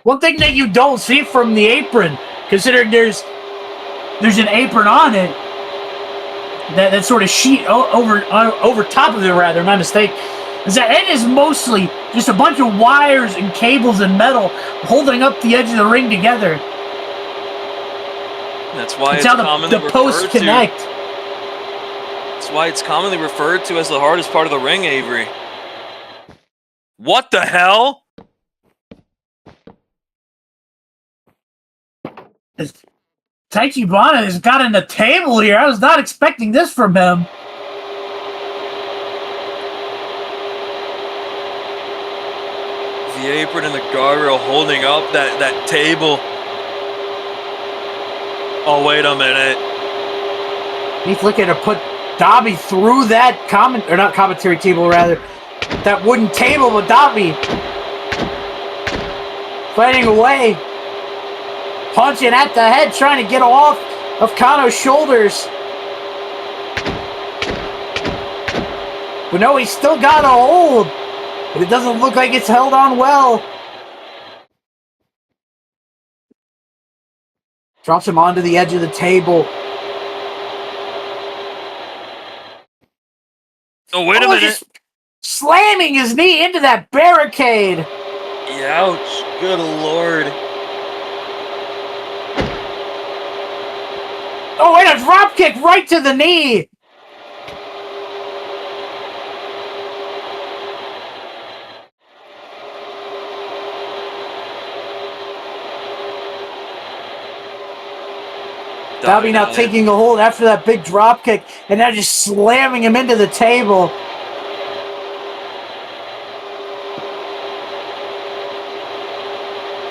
One thing that you don't see from the apron, considering there's an apron on it, that sort of sheet over top of it, rather, my mistake, is that it is mostly just a bunch of wires and cables and metal holding up the edge of the ring together. That's why It's it's how commonly the posts referred to. connect. That's why it's commonly referred to as the hardest part of the ring, Avery. What the hell? Tachibana has gotten a table here. I was not expecting this from him. The apron and the guardrail holding up that table. Oh, wait a minute. He's looking to put Dobby through that not commentary table, rather. That wooden table with Dobby fighting away. Punching at the head, trying to get off of Kanō's shoulders. But no, he's still got a hold. But it doesn't look like it's held on well. Drops him onto the edge of the table. Oh, wait a minute. Just slamming his knee into that barricade. Ouch. Good Lord. Oh, and a drop kick right to the knee. Dobby now taking a hold after that big drop kick, and now just slamming him into the table.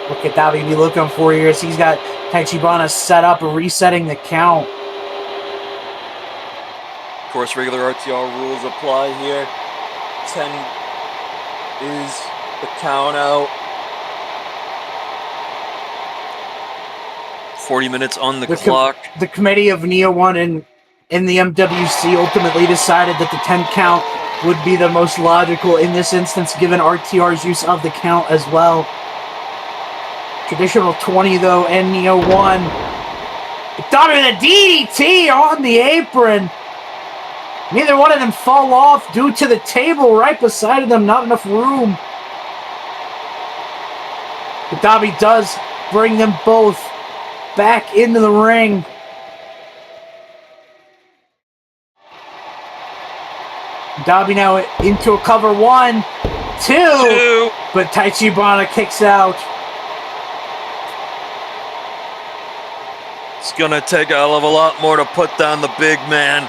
Look at Dobby be looking for here as he's got Tachibana set up and resetting the count. Of course, regular RTR rules apply here. 10 is the count out. 40 minutes on the clock. The committee of Neo 1 and the MWC ultimately decided that the 10 count would be the most logical in this instance, given RTR's use of the count as well. Traditional 20, though, and Neo 1. Dobby with a DDT on the apron. Neither one of them fall off due to the table right beside them. Not enough room. But Dobby does bring them both back into the ring. Dobby now into a cover. 1, 2. But Tachibana kicks out. It's gonna take a hell of a lot more to put down the big man.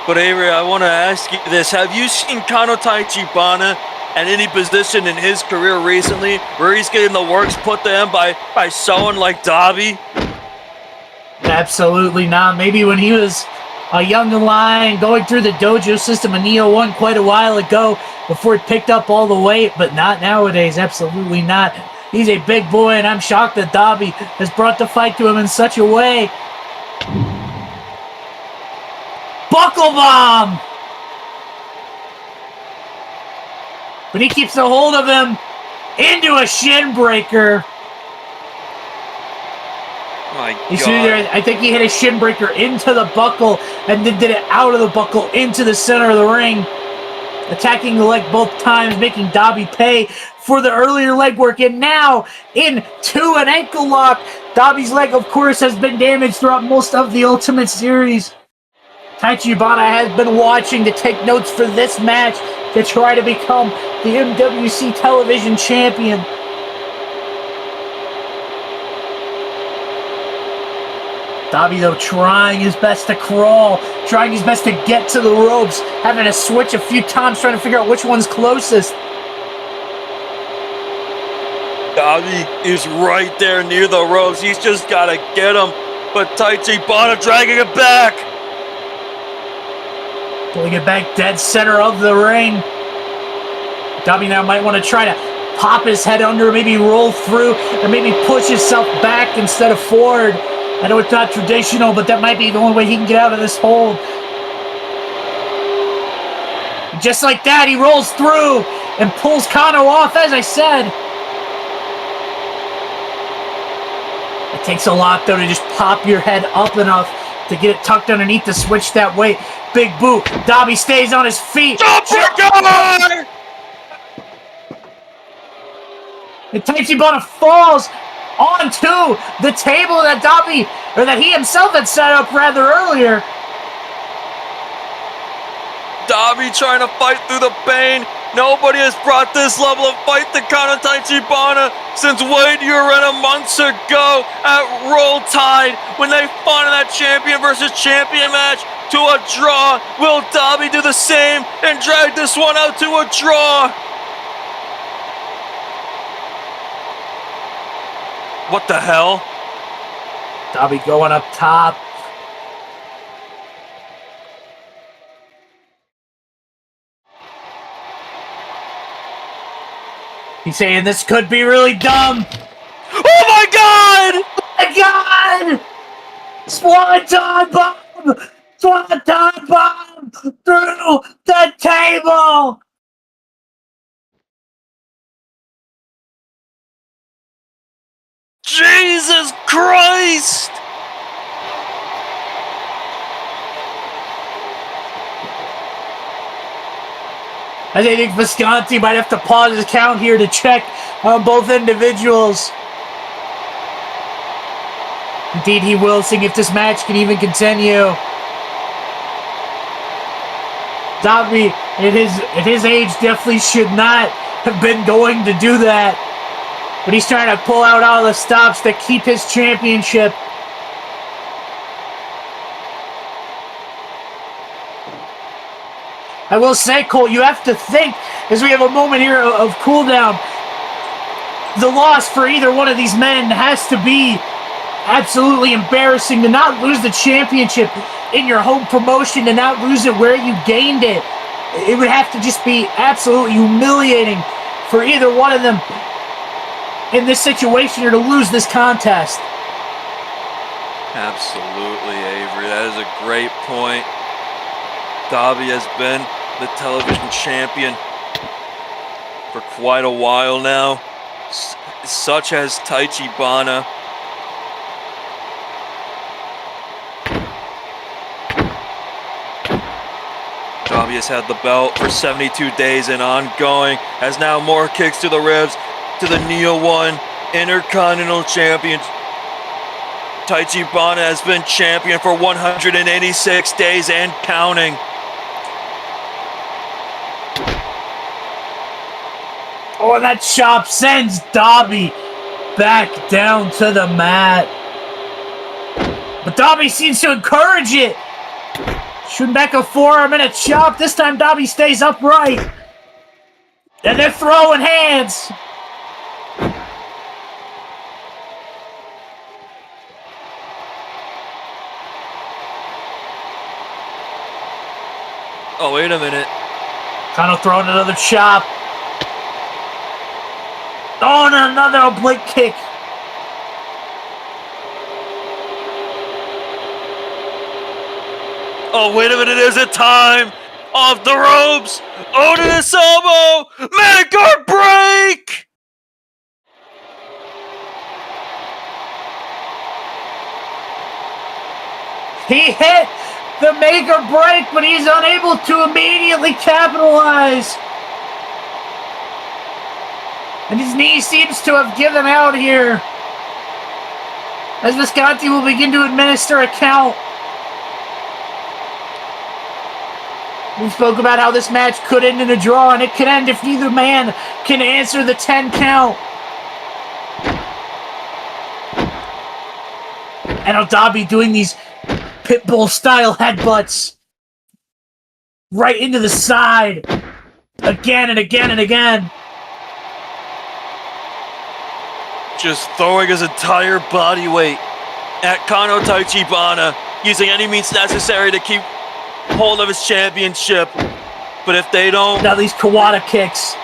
But Avery, I want to ask you this. Have you seen Kanō Tachibana at any position in his career recently where he's getting the works put to him by someone like Dobby? Absolutely not. Maybe when he was a young lion going through the dojo system of Neo 1 quite a while ago before he picked up all the weight, but not nowadays. Absolutely not. He's a big boy, and I'm shocked that Dobby has brought the fight to him in such a way. Buckle bomb! But he keeps a hold of him into a shin breaker. My You see God. there, I think he hit a shin breaker into the buckle and then did it out of the buckle into the center of the ring. Attacking the leg both times, making Dobby pay for the earlier leg work. And now into an ankle lock. Dobby's leg, of course, has been damaged throughout most of the Ultimate Series. Tachibana has been watching to take notes for this match to try to become the MWC Television Champion. Dobby, though, trying his best to crawl, trying his best to get to the ropes, having to switch a few times, trying to figure out which one's closest. Dobby is right there near the ropes. He's just got to get him. But Tachibana dragging it back. Pulling it back dead center of the ring. Dobby now might want to try to pop his head under, maybe roll through, and maybe push himself back instead of forward. I know it's not traditional, but that might be the only way he can get out of this hold. Just like that, he rolls through and pulls Kanō off, as I said. It takes a lot, though, to just pop your head up enough to get it tucked underneath to switch that way. Big boot. Dobby stays on his feet. Jumper! And Tachibana falls onto the table that Dobby, or that he himself had set up rather earlier. Dobby trying to fight through the pain. Nobody has brought this level of fight to Kanō Tachibana since Wade Urena months ago at Roll Tide when they fought in that champion versus champion match to a draw. Will Dobby do the same and drag this one out to a draw? What the hell? Dobby going up top. He's saying this could be really dumb. Oh my God! Oh my God! Swanton bomb! Swanton bomb! Through the table! Jesus Christ! I think Visconti might have to pause his count here to check on both individuals. Indeed, he will, seeing if this match can even continue. Dobby, at his age, definitely should not have been going to do that. But he's trying to pull out all the stops to keep his championship. I will say, Colt, you have to think, as we have a moment here of cooldown, the loss for either one of these men has to be absolutely embarrassing. To not lose the championship in your home promotion, to not lose it where you gained it, it would have to just be absolutely humiliating for either one of them in this situation, or to lose this contest. Absolutely, Avery. That is a great point. Dobby has been the television champion for quite a while now, such as Tachibana. Dobby has had the belt for 72 days and ongoing, has now more kicks to the ribs, to the Neo 1 Intercontinental Champion. Tachibana has been champion for 186 days and counting. Oh, and that chop sends Dobby back down to the mat. But Dobby seems to encourage it. Shooting back a forearm and a chop. This time Dobby stays upright. And they're throwing hands. Oh, wait a minute. Kanō throwing another chop. Oh, and another oblique kick. Oh, wait a minute. Is it time? Off the ropes. Oh, to this elbow. Make or break. He hit the make or break, but he's unable to immediately capitalize. And his knee seems to have given out here, as Visconti will begin to administer a count. We spoke about how this match could end in a draw, and it could end if neither man can answer the 10 count. And now Dobby doing these Pitbull-style headbutts right into the side, again and again and again. Just throwing his entire body weight at Kanō Tachibana, using any means necessary to keep hold of his championship. But if they don't... Now these Kawada kicks.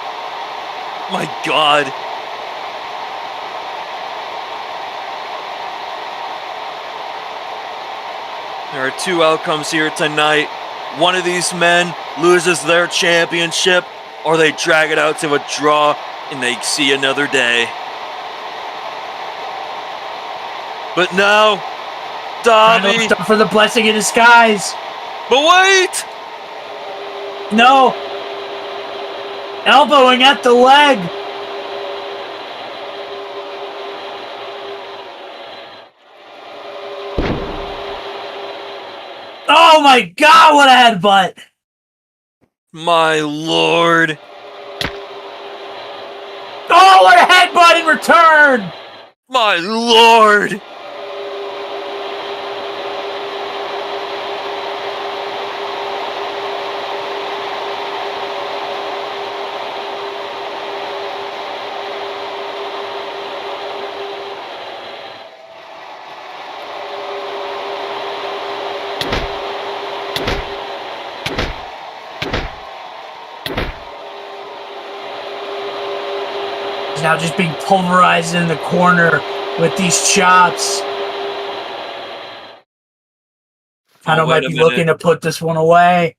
My God. There are two outcomes here tonight. One of these men loses their championship, or they drag it out to a draw and they see another day. But now, Dobby... for the blessing in disguise. But wait! No. Elbowing at the leg. Oh my God, what a headbutt. My Lord. Oh, what a headbutt in return. My Lord. Now just being pulverized in the corner with these chops. Kanō might be looking to put this one away.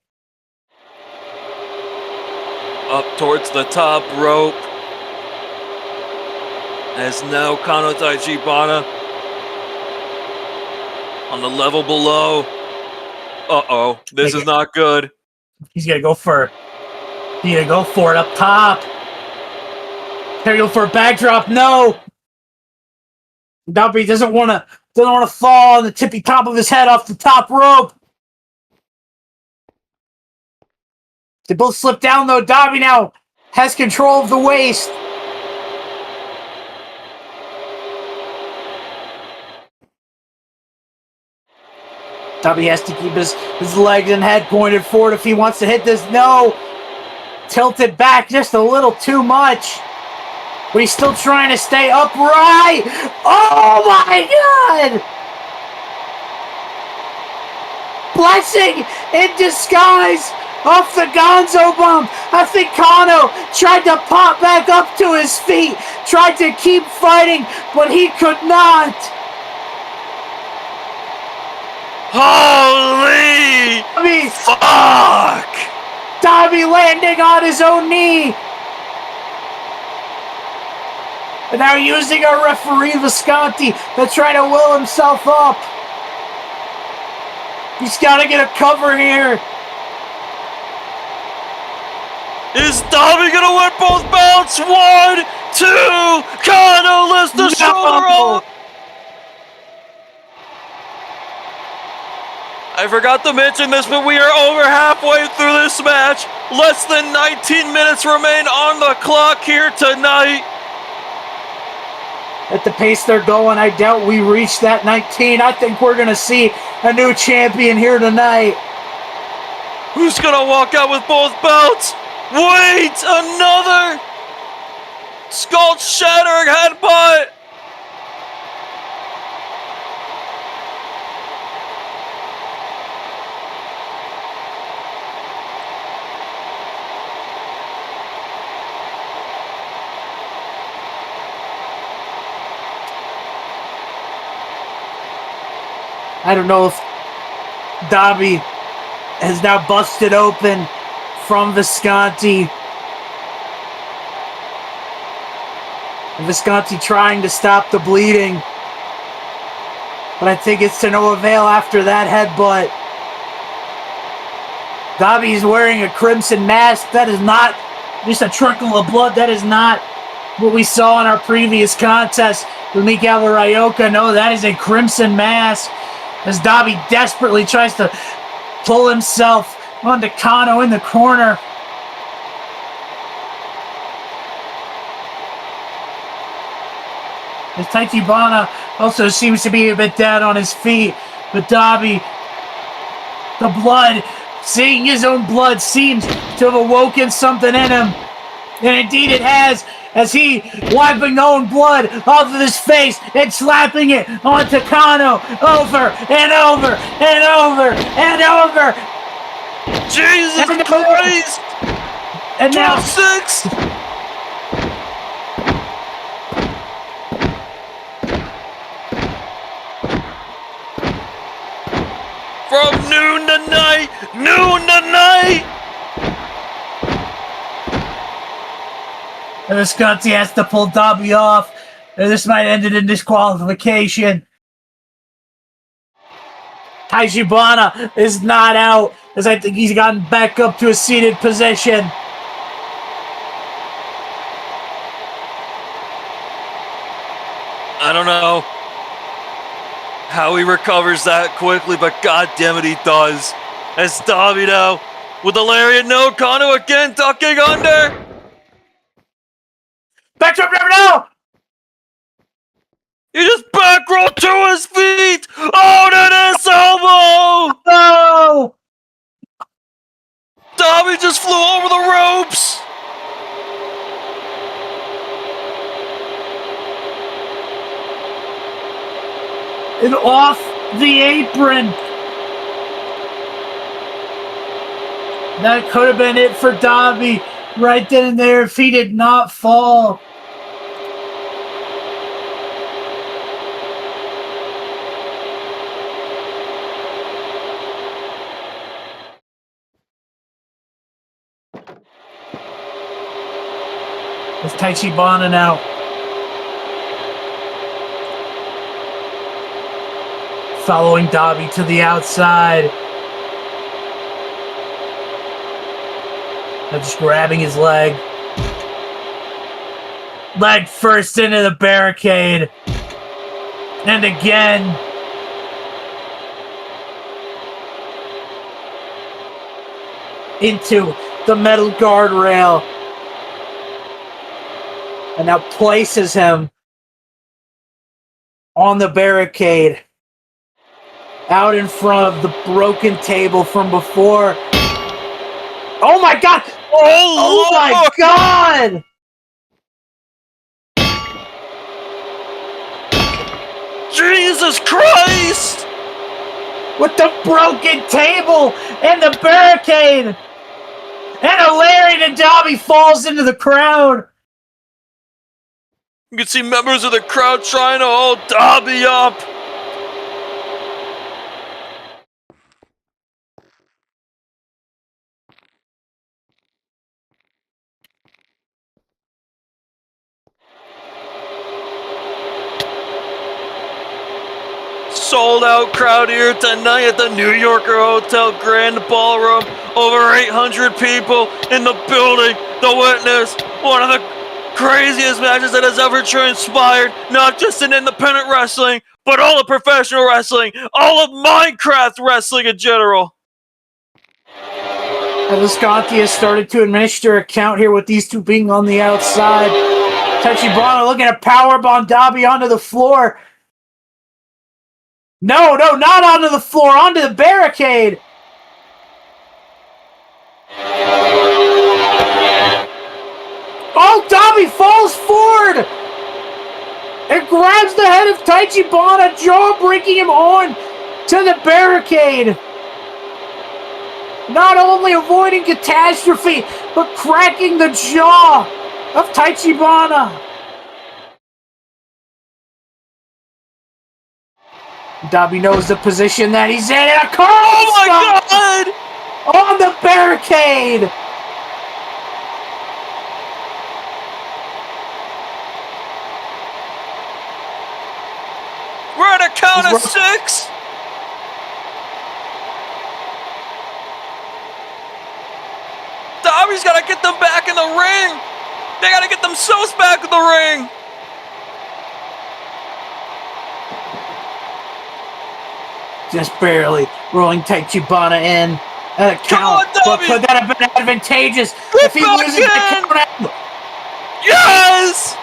Up towards the top rope. As now Kanō Tachibana on the level below. Uh-oh, this is not good. He's gonna go for it up top. Go for a backdrop. No. Dobby doesn't want to fall on the tippy top of his head off the top rope. They both slip down though. Dobby now has control of the waist. Dobby has to keep his legs and head pointed forward if he wants to hit this. No. Tilted back just a little too much. But he's still trying to stay upright. Oh my God! Blessing in disguise off the Gonzo bump. I think Kanō tried to pop back up to his feet, tried to keep fighting, but he could not. Holy fuck! Dobby landing on his own knee. And now using our referee Visconti to try to will himself up. He's got to get a cover here. Is Dobby going to win both belts? 1, 2, Kanō lifts the shoulder up. I forgot to mention this, but we are over halfway through this match. Less than 19 minutes remain on the clock here tonight. At the pace they're going, I doubt we reach that 19. I think we're going to see a new champion here tonight. Who's going to walk out with both belts? Wait, another skull-shattering headbutt. I don't know if Dobby has now busted open from Visconti. And Visconti trying to stop the bleeding. But I think it's to no avail after that headbutt. Dobby's wearing a crimson mask. That is not just a trickle of blood. That is not what we saw in our previous contest with Mika Ryoka. No, that is a crimson mask. As Dobby desperately tries to pull himself onto Kanō in the corner. As Tachibana also seems to be a bit dead on his feet. But Dobby, the blood, seeing his own blood, seems to have awoken something in him. And indeed it has, as he wiping own blood off of his face and slapping it onto Kanō over and over and over and over. Jesus And Christ! And now 12-6! From noon to night! Noon to night! And Visconti has to pull Dobby off. And this might end it in disqualification. Tachibana is not out, as I think he's gotten back up to a seated position. I don't know how he recovers that quickly, but god damn it, he does. As Dobby now with the lariat, no, Kanō again ducking under. Backdrop never now! He just back rolled to his feet. Oh, to this elbow! No! Dobby just flew over the ropes. And off the apron. That could have been it for Dobby right then and there if he did not fall. It's Tachibana now. Following Dobby to the outside. Now just grabbing his leg. Leg first into the barricade. And again. Into the metal guardrail. And now places him on the barricade. Out in front of the broken table from before. Oh my god! Oh my god! Jesus Christ! With the broken table and the barricade! And a lariat and Dobby falls into the crowd! You can see members of the crowd trying to hold Dobby up. Sold out crowd here tonight at the New Yorker Hotel Grand Ballroom. Over 800 people in the building to witness one of the craziest matches that has ever transpired, not just in independent wrestling, but all of professional wrestling, all of Minecraft wrestling in general. And Visconti has started to administer a count here with these two being on the outside. Tachibana looking to powerbomb Dobby onto the floor. No, not onto the floor, onto the barricade. Oh, Dobby falls forward and grabs the head of Tachibana, jaw breaking him on to the barricade. Not only avoiding catastrophe, but cracking the jaw of Tachibana. Dobby knows the position that he's in, and a curl Oh my stop God! on the barricade. We're at a count of 6. Dobby's got to get them back in the ring. They got to get themselves back in the ring. Just barely rolling Tachibana in at a Come on, count, but Dobby! could that have been advantageous Get if he back loses the in! count out? Yes!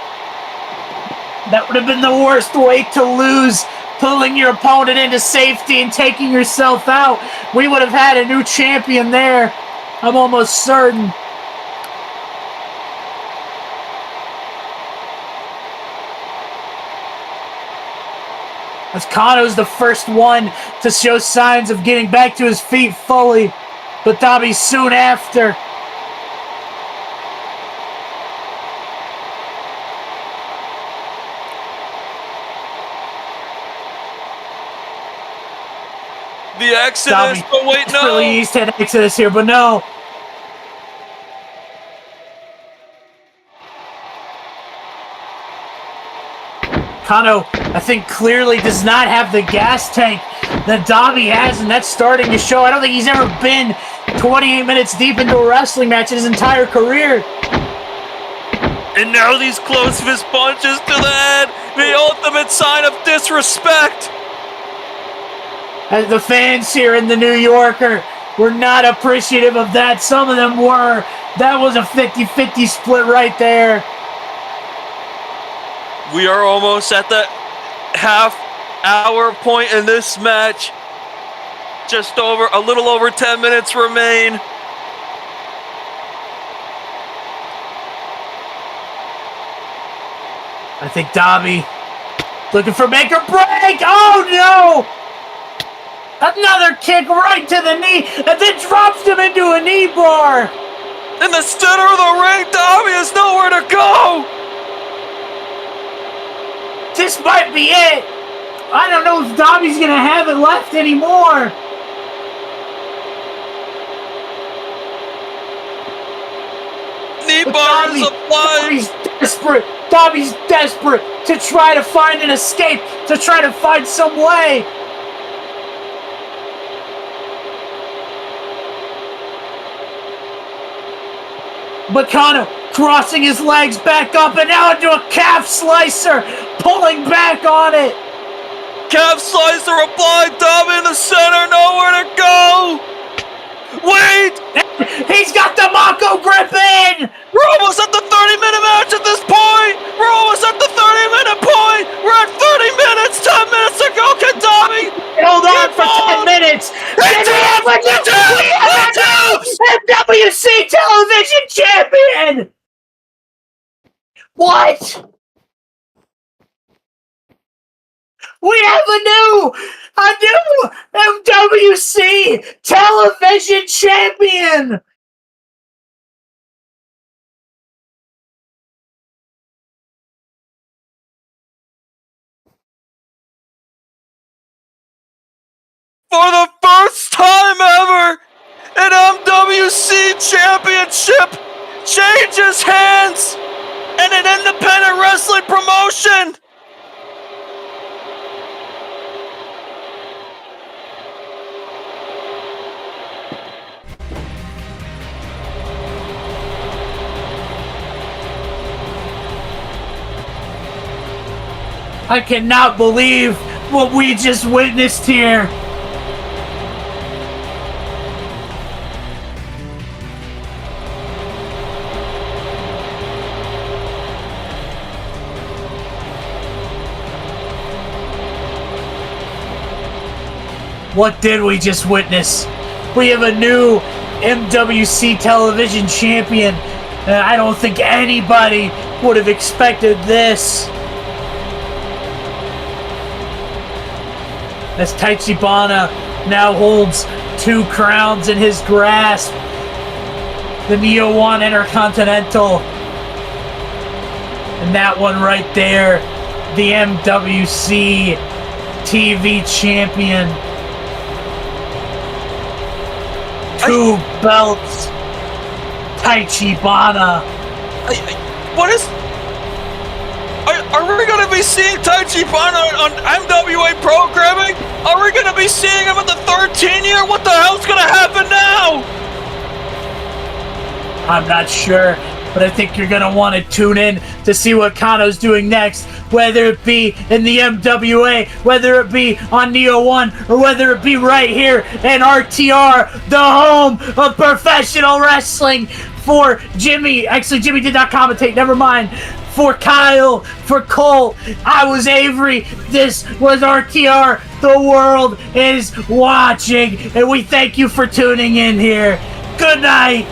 That would have been the worst way to lose, pulling your opponent into safety and taking yourself out. We would have had a new champion there. I'm almost certain. As Kanō's the first one to show signs of getting back to his feet fully, but Dobby soon after. The Exodus, Dobby but wait, no. really needs to Exodus here, but no. Kanō, I think, clearly does not have the gas tank that Dobby has, and that's starting to show. I don't think he's ever been 28 minutes deep into a wrestling match in his entire career. And now these close fist punches to the head, the ultimate sign of disrespect. As the fans here in the New Yorker were not appreciative of that. Some of them were. That was a 50-50 split right there. We are almost at the half-hour point in this match. Just over, a little over 10 minutes remain. I think Dobby looking for make or break. Oh no! Another kick right to the knee, and then drops him into a knee bar. In the center of the ring, Dobby has nowhere to go. This might be it. I don't know if Dobby's gonna have it left anymore. Knee But bar is applied. Dobby's desperate. Dobby's desperate to try to find an escape, to try to find some way. But Kanō crossing his legs back up and now into a calf slicer, pulling back on it. Calf slicer applied, Dobby in the center, nowhere to go. Wait! He's got the Mako grip in! We're almost at the 30-minute match at this point! We're almost at the 30-minute point! We're at 30 minutes! 10 minutes to go! Can Dobby Hold on get for 10 bold? minutes! It's MWC Television Champion! What? We have a new MWC Television Champion! For the first time ever, an MWC Championship changes hands in an independent wrestling promotion. I cannot believe what we just witnessed here. What did we just witness? We have a new MWC Television Champion. I don't think anybody would have expected this. As Tachibana now holds 2 crowns in his grasp. The Neo 1 Intercontinental. And that one right there, the MWC TV champion. 2 belts. Tachibana. What is... Are we going to be seeing Tachibana on MWA programming? Are we going to be seeing him at the 13 year? What the hell's going to happen now? I'm not sure, but I think you're going to want to tune in to see what Kanō's doing next, whether it be in the MWA, whether it be on Neo 1, or whether it be right here in RTR, the home of professional wrestling for Jimmy. Actually, Jimmy did not commentate, never mind. For Kyle, for Colt, I was Avery, this was RTR, the world is watching, and we thank you for tuning in here. Good night.